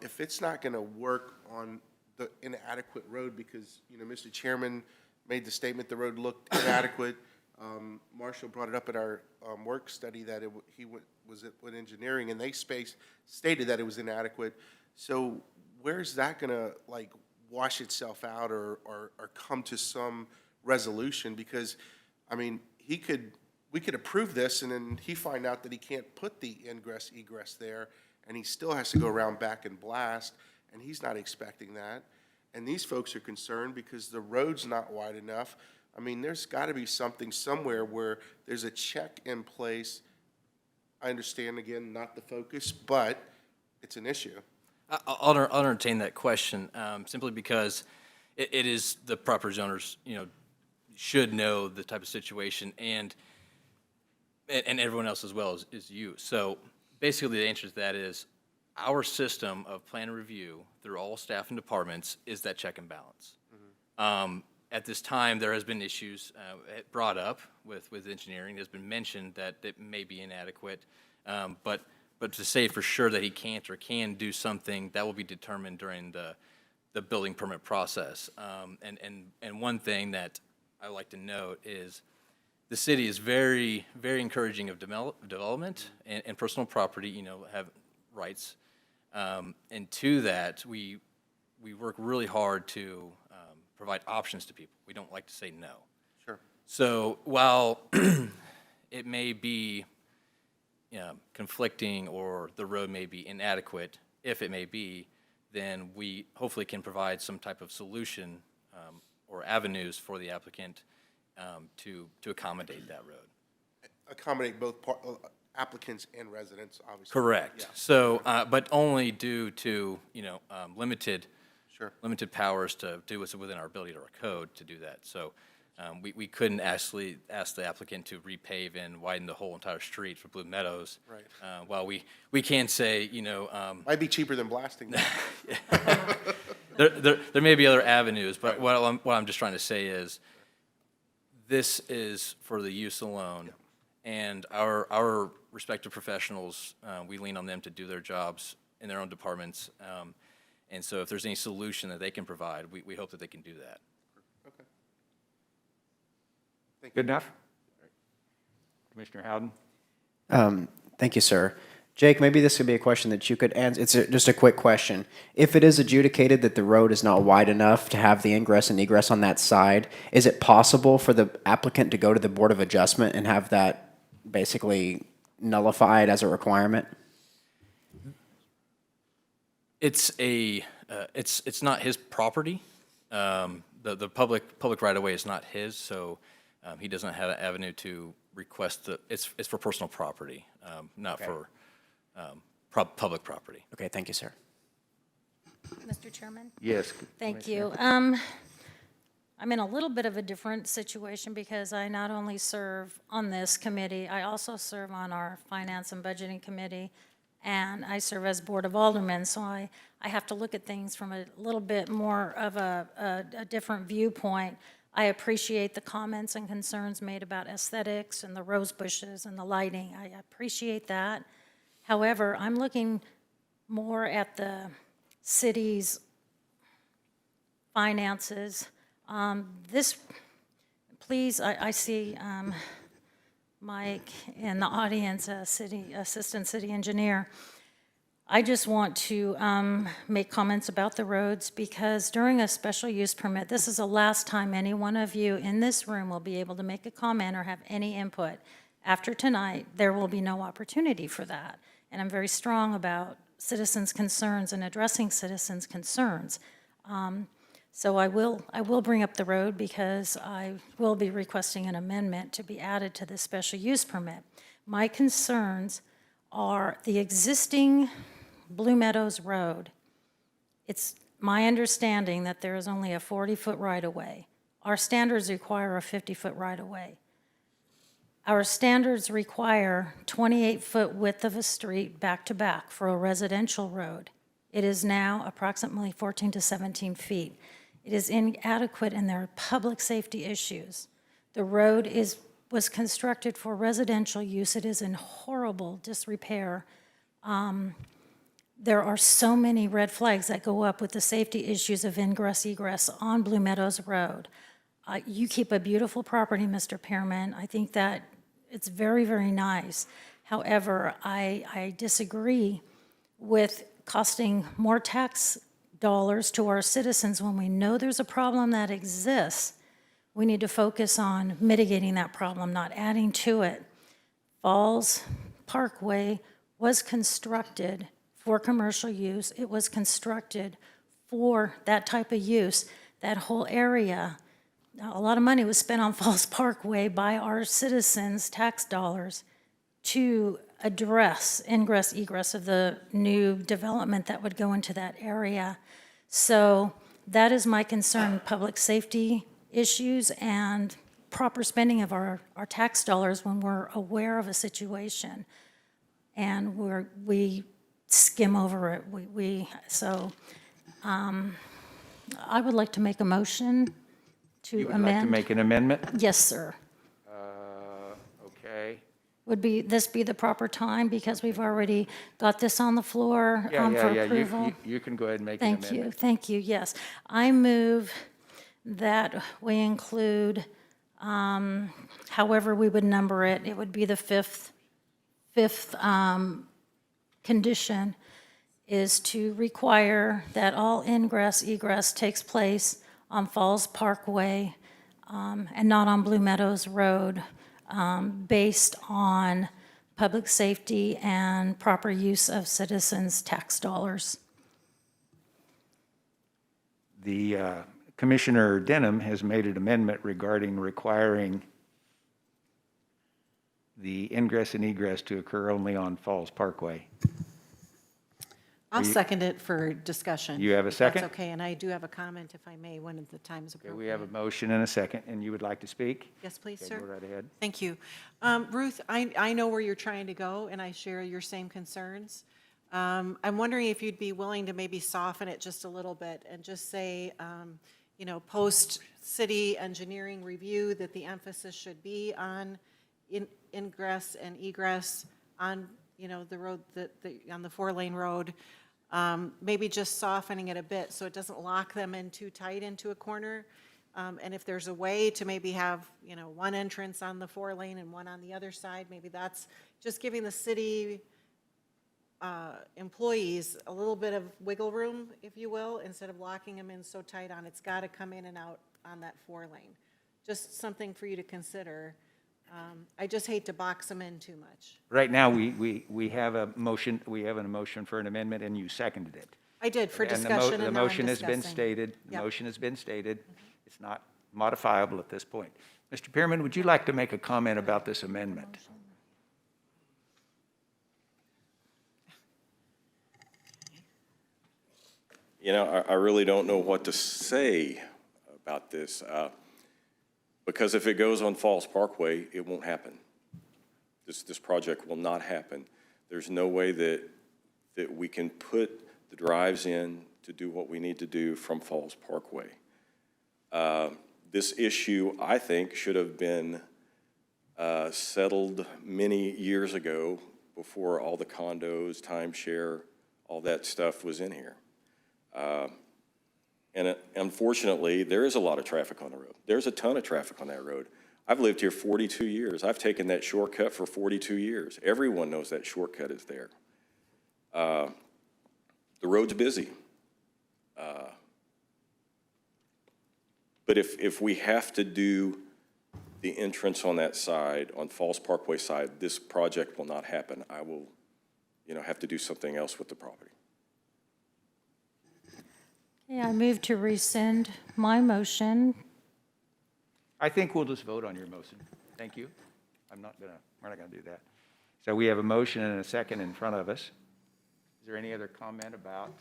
If it's not going to work on the inadequate road, because Mr. Chairman made the statement the road looked inadequate. Marshall brought it up at our work study that he was with engineering, and they stated that it was inadequate. So where's that going to wash itself out or come to some resolution? Because we could approve this, and then he find out that he can't put the ingress egress there, and he still has to go around back and blast, and he's not expecting that. And these folks are concerned because the road's not wide enough. There's got to be something somewhere where there's a check in place. I understand, again, not the focus, but it's an issue. I'll entertain that question simply because it is the property owners, should know the type of situation, and everyone else as well is you. So basically, the answer to that is our system of plan and review through all staff and departments is that check and balance. At this time, there has been issues brought up with engineering. It has been mentioned that it may be inadequate, but to say for sure that he can't or can do something, that will be determined during the building permit process. And one thing that I like to note is the city is very, very encouraging of development and personal property, have rights. And to that, we work really hard to provide options to people. We don't like to say no. Sure. So while it may be conflicting or the road may be inadequate, if it may be, then we hopefully can provide some type of solution or avenues for the applicant to accommodate that road. Accommodate both applicants and residents, obviously. Correct. Yeah. So, but only due to, limited Sure. limited powers to do what's within our ability to our code to do that. So we couldn't actually ask the applicant to repave and widen the whole entire street for Blue Meadows. Right. While we can say, Might be cheaper than blasting. there may be other avenues, but what I'm just trying to say is this is for the use alone. And our respective professionals, we lean on them to do their jobs in their own departments. And so if there's any solution that they can provide, we hope that they can do that. Okay. Good enough? Commissioner Howden? Thank you, sir. Jake, maybe this could be a question that you could answer. Just a quick question. If it is adjudicated that the road is not wide enough to have the ingress and egress on that side, is it possible for the applicant to go to the Board of Adjustment and have that basically nullified as a requirement? It's not his property. The public right-of-way is not his, so he doesn't have an avenue to request it's for personal property, not for public property. Okay, thank you, sir. Mr. Chairman? Yes. Thank you. I'm in a little bit of a different situation because I not only serve on this committee, I also serve on our Finance and Budgeting Committee, and I serve as Board of Aldermen, so I have to look at things from a little bit more of a different viewpoint. I appreciate the comments and concerns made about aesthetics and the rose bushes and the lighting. I appreciate that. However, I'm looking more at the city's finances. Please, I see Mike in the audience, Assistant City Engineer. I just want to make comments about the roads because during a special use permit, this is the last time any one of you in this room will be able to make a comment or have any input. After tonight, there will be no opportunity for that. And I'm very strong about citizens' concerns and addressing citizens' concerns. So I will bring up the road because I will be requesting an amendment to be added to the special use permit. My concerns are the existing Blue Meadows Road. It's my understanding that there is only a 40-foot right-of-way. Our standards require a 50-foot right-of-way. Our standards require 28-foot width of a street back-to-back for a residential road. It is now approximately 14 to 17 feet. It is inadequate and there are public safety issues. The road was constructed for residential use. It is in horrible disrepair. There are so many red flags that go up with the safety issues of ingress, egress on Blue Meadows Road. You keep a beautiful property, Mr. Pearman. I think that it's very, very nice. However, I disagree with costing more tax dollars to our citizens when we know there's a problem that exists. We need to focus on mitigating that problem, not adding to it. Falls Parkway was constructed for commercial use. It was constructed for that type of use. That whole area, a lot of money was spent on Falls Parkway by our citizens' tax dollars to address ingress, egress of the new development that would go into that area. So that is my concern, public safety issues and proper spending of our tax dollars when we're aware of a situation. And we skim over it. So I would like to make a motion to You would amend. like to make an amendment? Yes, sir. Okay. Would this be the proper time because we've already got this on the floor for approval? You can go ahead and make an amendment. Thank you, yes. I move that we include, however we would number it, it would be the fifth condition is to require that all ingress, egress takes place on Falls Parkway and not on Blue Meadows Road, based on public safety and proper use of citizens' tax dollars. The Commissioner Denham has made an amendment regarding requiring the ingress and egress to occur only on Falls Parkway. I'll second it for discussion. You have a if that's second? okay, and I do have a comment, if I may, when the time is Okay, appropriate. we have a motion and a second, and you would like to speak? Yes, please, Okay, sir. go right ahead. Thank you. Ruth, I know where you're trying to go, and I share your same concerns. I'm wondering if you'd be willing to maybe soften it just a little bit and just say, post-city engineering review, that the emphasis should be on ingress and egress on, the road, on the 4-lane road. Maybe just softening it a bit so it doesn't lock them in too tight into a corner. And if there's a way to maybe have, one entrance on the 4-lane and one on the other side, maybe that's just giving the city employees a little bit of wiggle room, if you will, instead of locking them in so tight on, it's got to come in and out on that 4-lane. Just something for you to consider. I just hate to box them in too much. Right now, we have a motion, we have a motion for an amendment, and you seconded it. I did for And the discussion, and The now I'm motion has been discussing. stated, the Yep. motion has been stated. It's not modifiable at this point. Mr. Pearman, would you like to make a comment about this amendment? You know, I really don't know what to say about this, because if it goes on Falls Parkway, it won't happen. This project will not happen. There's no way that we can put the drives in to do what we need to do from Falls Parkway. This issue, I think, should have been settled many years ago before all the condos, timeshare, all that stuff was in here. And unfortunately, there is a lot of traffic on the road. There's a ton of traffic on that road. I've lived here 42 years. I've taken that shortcut for 42 years. Everyone knows that shortcut is there. The road's busy. But if we have to do the entrance on that side, on Falls Parkway side, this project will not happen. I will, have to do something else with the property. Okay, I move to rescind my motion. I think we'll just vote on your motion. Thank you. we're not gonna do that. So we have a motion and a second in front of us. Is there any other comment about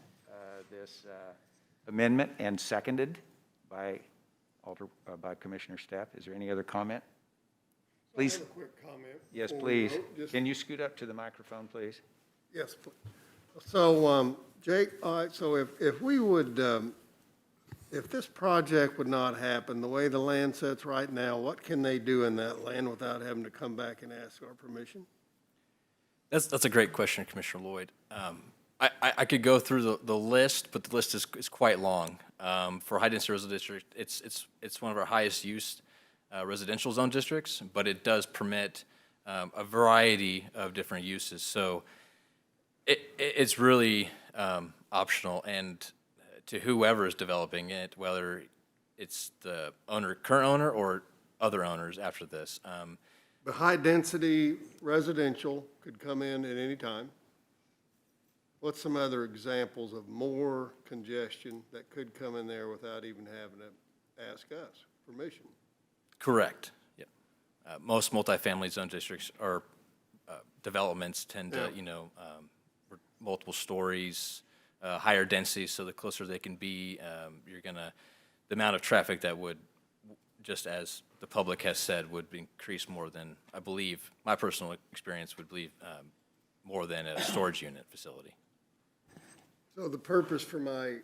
this amendment and seconded by Commissioner Stepp? Is there any other comment? Please. I have a quick comment. Yes, before we please. vote. Just- Can you scoot up to the microphone, please? Yes, please. So, Jake, all right, so if we would, if this project would not happen, the way the land sits right now, what can they do in that land without having to come back and ask our permission? That's a great question, Commissioner Lloyd. I could go through the list, but the list is quite long. For high-density residential district, it's one of our highest used residential zone districts, but it does permit a variety of different uses. So it's really optional, and to whoever is developing it, whether it's the current owner or other owners after this. The high-density residential could come in at any time. What's some other examples of more congestion that could come in there without even having to ask us permission? Correct. Yep. Most multifamily zone districts or developments tend to, multiple stories, higher density, so the closer they can be, the amount of traffic that would, just as the public has said, would increase more than, I believe, my personal experience would believe, more than a storage unit facility. So the purpose for my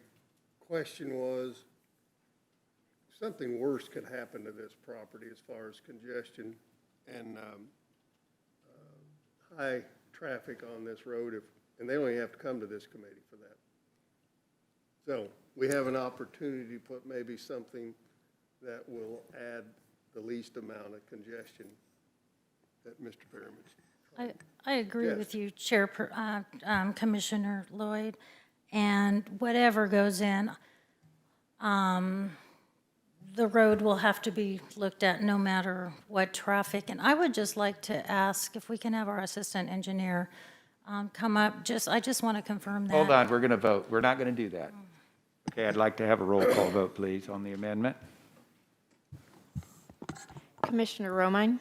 question was, something worse could happen to this property as far as congestion and high traffic on this road, and they only have to come to this committee for that. So we have an opportunity to put maybe something that will add the least amount of congestion that Mr. Perriman. I agree Yes. with you, Commissioner Lloyd, and whatever goes in, the road will have to be looked at no matter what traffic. And I would just like to ask if we can have our assistant engineer come up. I just want to confirm that. Hold on, we're going to vote. We're not going to do that. Okay, I'd like to have a roll call vote, please, on the amendment. Commissioner Romine?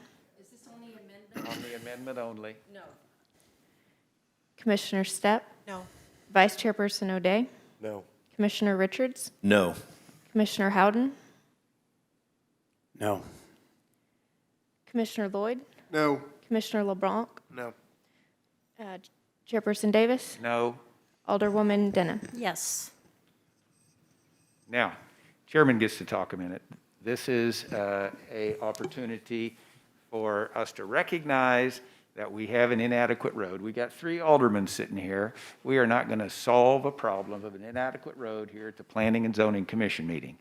On the amendment only. Commissioner Stepp? No. Vice Chairperson O'Day? No. Commissioner Richards? No. Commissioner Howden? No. Commissioner Lloyd? No. Commissioner LeBlanc? No. Chairperson Davis? No. Alderwoman Denham? Yes. Now, Chairman gets to talk a minute. This is a opportunity for us to recognize that we have an inadequate road. We got 3 aldermen sitting here. We are not going to solve a problem of an inadequate road here at the Planning and Zoning Commission meeting.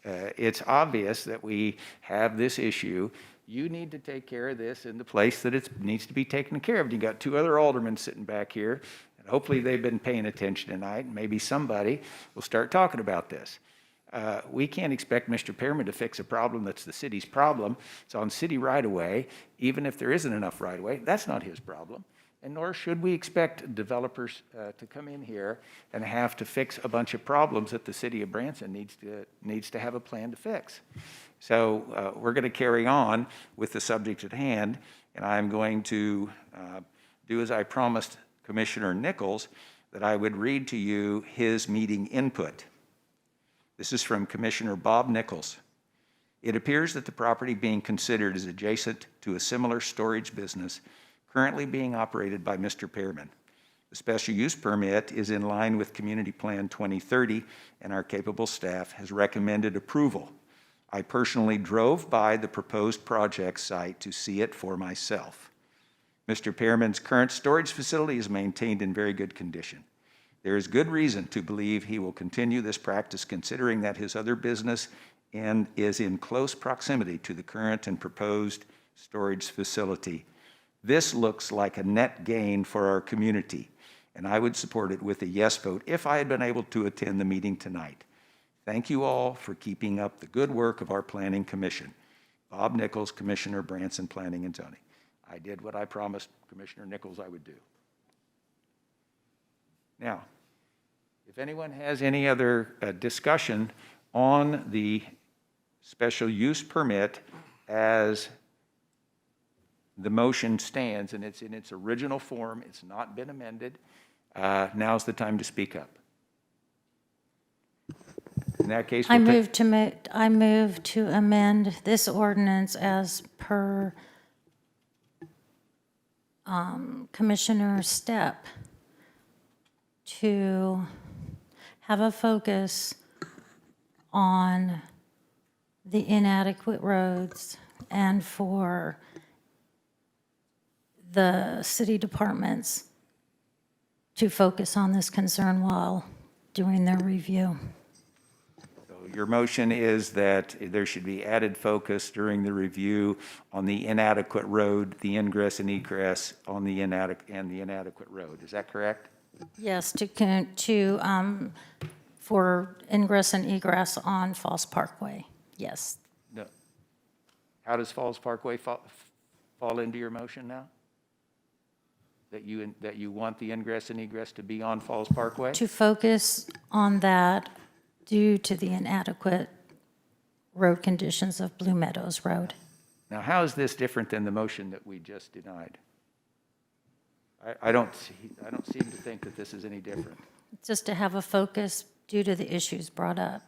It's obvious that we have this issue. You need to take care of this in the place that it needs to be taken care of. You got 2 other aldermen sitting back here. And hopefully they've been paying attention tonight, and maybe somebody will start talking about this. We can't expect Mr. Pearman to fix a problem that's the city's problem. It's on city right-of-way. Even if there isn't enough right-of-way, that's not his problem. And nor should we expect developers to come in here and have to fix a bunch of problems that the city of Branson needs to have a plan to fix. So we're going to carry on with the subject at hand, and I'm going to do as I promised Commissioner Nichols, that I would read to you his meeting input. This is from Commissioner Bob Nichols. It appears that the property being considered is adjacent to a similar storage business currently being operated by Mr. Pearman. The special use permit is in line with Community Plan 2030, and our capable staff has recommended approval. I personally drove by the proposed project site to see it for myself. Mr. Pearman's current storage facility is maintained in very good condition. There is good reason to believe he will continue this practice, considering that his other business is in close proximity to the current and proposed storage facility. This looks like a net gain for our community, and I would support it with a yes vote if I had been able to attend the meeting tonight. Thank you all for keeping up the good work of our Planning Commission. Bob Nichols, Commissioner, Branson Planning and Zoning. I did what I promised Commissioner Nichols I would do. Now, if anyone has any other discussion on the special use permit as the motion stands, and it's in its original form, it's not been amended, now's the time to speak up. In that case, I move to amend this ordinance as per Commissioner Stepp to have a focus on the inadequate roads and for the city departments to focus on this concern while doing their review. Your motion is that there should be added focus during the review on the inadequate road, the ingress and egress on the inadequate road. Is that correct? Yes, for ingress and egress on Falls Parkway, yes. No. How does Falls Parkway fall into your motion now? That you want the ingress and egress to be on Falls Parkway? To focus on that due to the inadequate road conditions of Blue Meadows Road. Now, how is this different than the motion that we just denied? I don't seem to think that this is any different. Just to have a focus due to the issues brought up.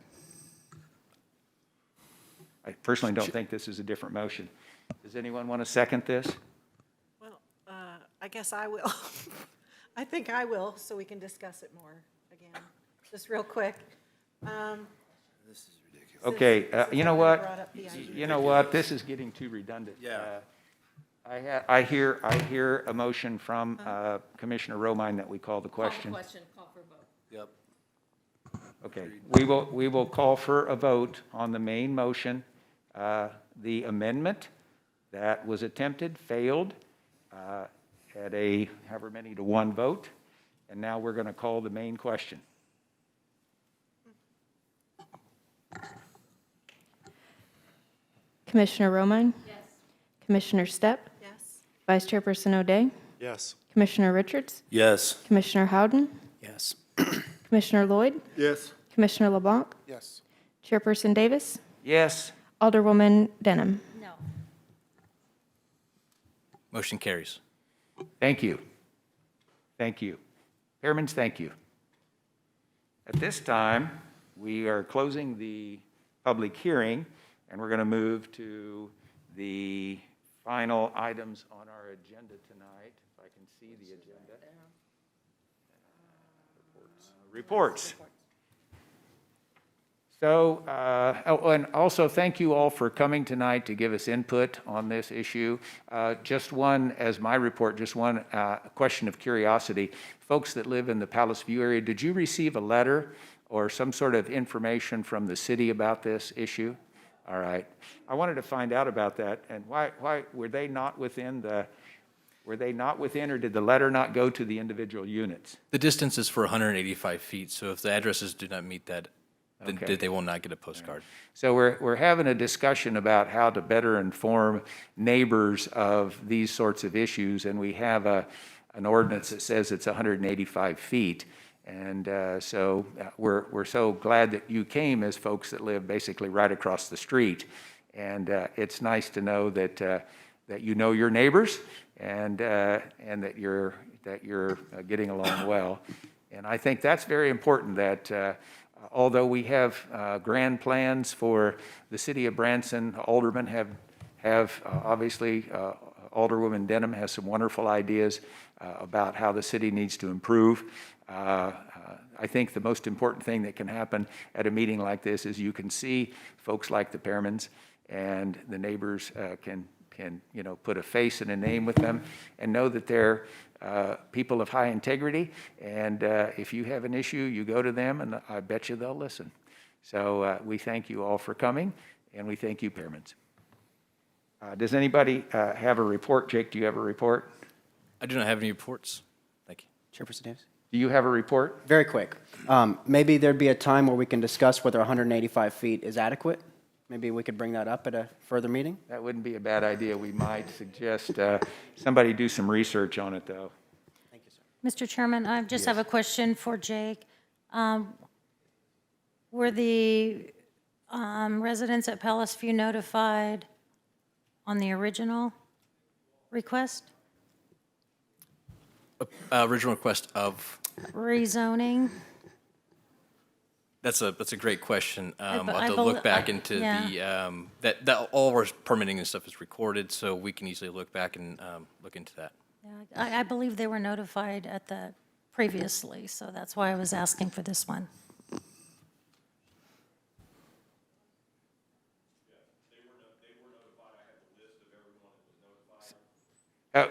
I personally don't think this is a different motion. Does anyone want to second this? Well, I guess I will. I think I will, so we can discuss it more again, just real quick. This is ridiculous. Okay, you know what? You know what? This is getting too redundant. Yeah. I hear a motion from Commissioner Romine that we call the question. Call for a vote. Yep. Okay, we will call for a vote on the main motion. The amendment that was attempted failed at a however many to one vote, and now we're going to call the main question. Commissioner Romine? Yes. Commissioner Stepp? Yes. Vice Chairperson O'Day? Yes. Commissioner Richards? Yes. Commissioner Howden? Yes. Commissioner Lloyd? Yes. Commissioner LeBlanc? Yes. Chairperson Davis? Yes. Alderwoman Denham? No. Motion carries. Thank you. Thank you. Chairmans, thank you. At this time, we are closing the public hearing, and we're going to move to the final items on our agenda tonight. If I can see the agenda. Reports. So, and also thank you all for coming tonight to give us input on this issue. Just one, as my report, just one question of curiosity. Folks that live in the Palace View area, did you receive a letter or some sort of information from the city about this issue? All right. I wanted to find out about that, and why were they not within the Were they not within, or did the letter not go to the individual units? The distance is for 185 feet, so if the addresses do not meet that, then Okay. they will not get a postcard. So we're having a discussion about how to better inform neighbors of these sorts of issues, and we have an ordinance that says it's 185 feet. And so we're so glad that you came as folks that live basically right across the street. And it's nice to know that you know your neighbors and that you're getting along well. And I think that's very important, that although we have grand plans for the city of Branson, aldermen have obviously, Alderwoman Denham has some wonderful ideas about how the city needs to improve. I think the most important thing that can happen at a meeting like this is you can see folks like the Pearmans, and the neighbors can put a face and a name with them and know that they're people of high integrity. And if you have an issue, you go to them, and I bet you they'll listen. So we thank you all for coming, and we thank you, Pearmans. Does anybody have a report? Jake, do you have a report? I do not have any reports. Thank you. Chairperson Davis? Do you have a report? Very quick. Maybe there'd be a time where we can discuss whether 185 feet is adequate. Maybe we could bring that up at a further meeting? That wouldn't be a bad idea. We might suggest somebody do some research on it, though. Thank you, sir. Mr. Chairman, I just have a question for Jake. Were the residents at Palace View notified on the original request? Original request of, Rezoning? that's a great question. I'll I have to look back into yeah. that all our permitting and stuff is recorded, so we can easily look back and look into that. Yeah, I believe they were notified at the previously, so that's why I was asking for this one.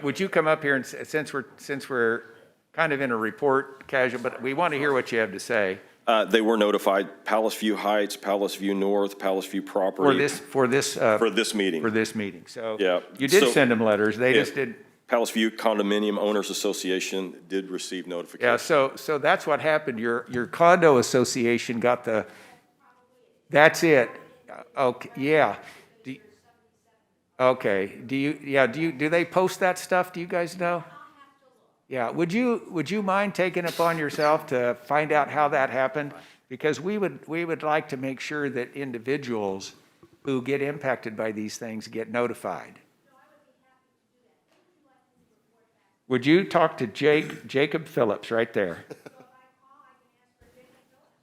Would you come up here, and since we're kind of in a report casual, but we want to hear what you have to say. They were notified, Palace View Heights, Palace View North, Palace View property. For this meeting. For this meeting. So Yeah. you did So- send them letters. They Yeah. just did. Palace View Condominium Owners Association did receive notification. Yeah. So that's what happened. Your condo association got the. That's it. Okay. Yeah. Okay. Do they post that stuff? Do you guys know? Yeah. Would you mind taking it upon yourself to find out how that happened? Because we would like to make sure that individuals who get impacted by these things get notified. Would you talk to Jacob Phillips right there?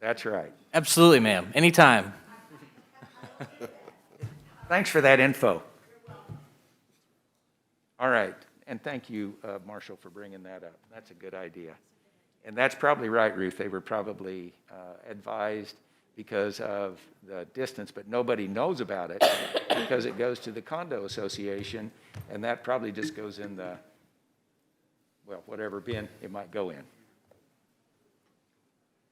That's right. Absolutely, ma'am. Anytime. Thanks for that info. All right, and thank you, Marshall, for bringing that up. That's a good idea. And that's probably right, Ruth. They were probably advised because of the distance, but nobody knows about it because it goes to the condo association, and that probably just goes in the, well, whatever bin it might go in.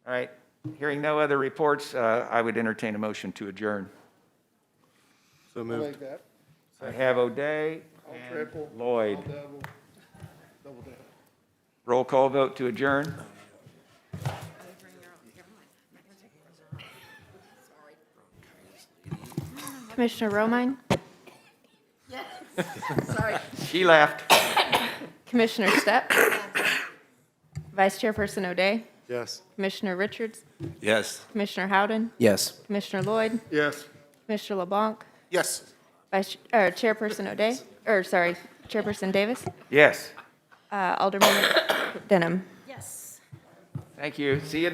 All right, hearing no other reports, I would entertain a motion to adjourn. So moved. I have O'Day and triple, Lloyd. Double down. Roll call vote to adjourn. Commissioner Romine, She left. Commissioner Stepp, Vice Chairperson O'Day, Yes. Commissioner Richards, Yes. Commissioner Howden, Yes. Commissioner Lloyd, Yes. Commissioner LeBlanc, Yes. Chairperson O'Day, Chairperson Davis, Yes. Alderman Denham. Yes. Thank you. See you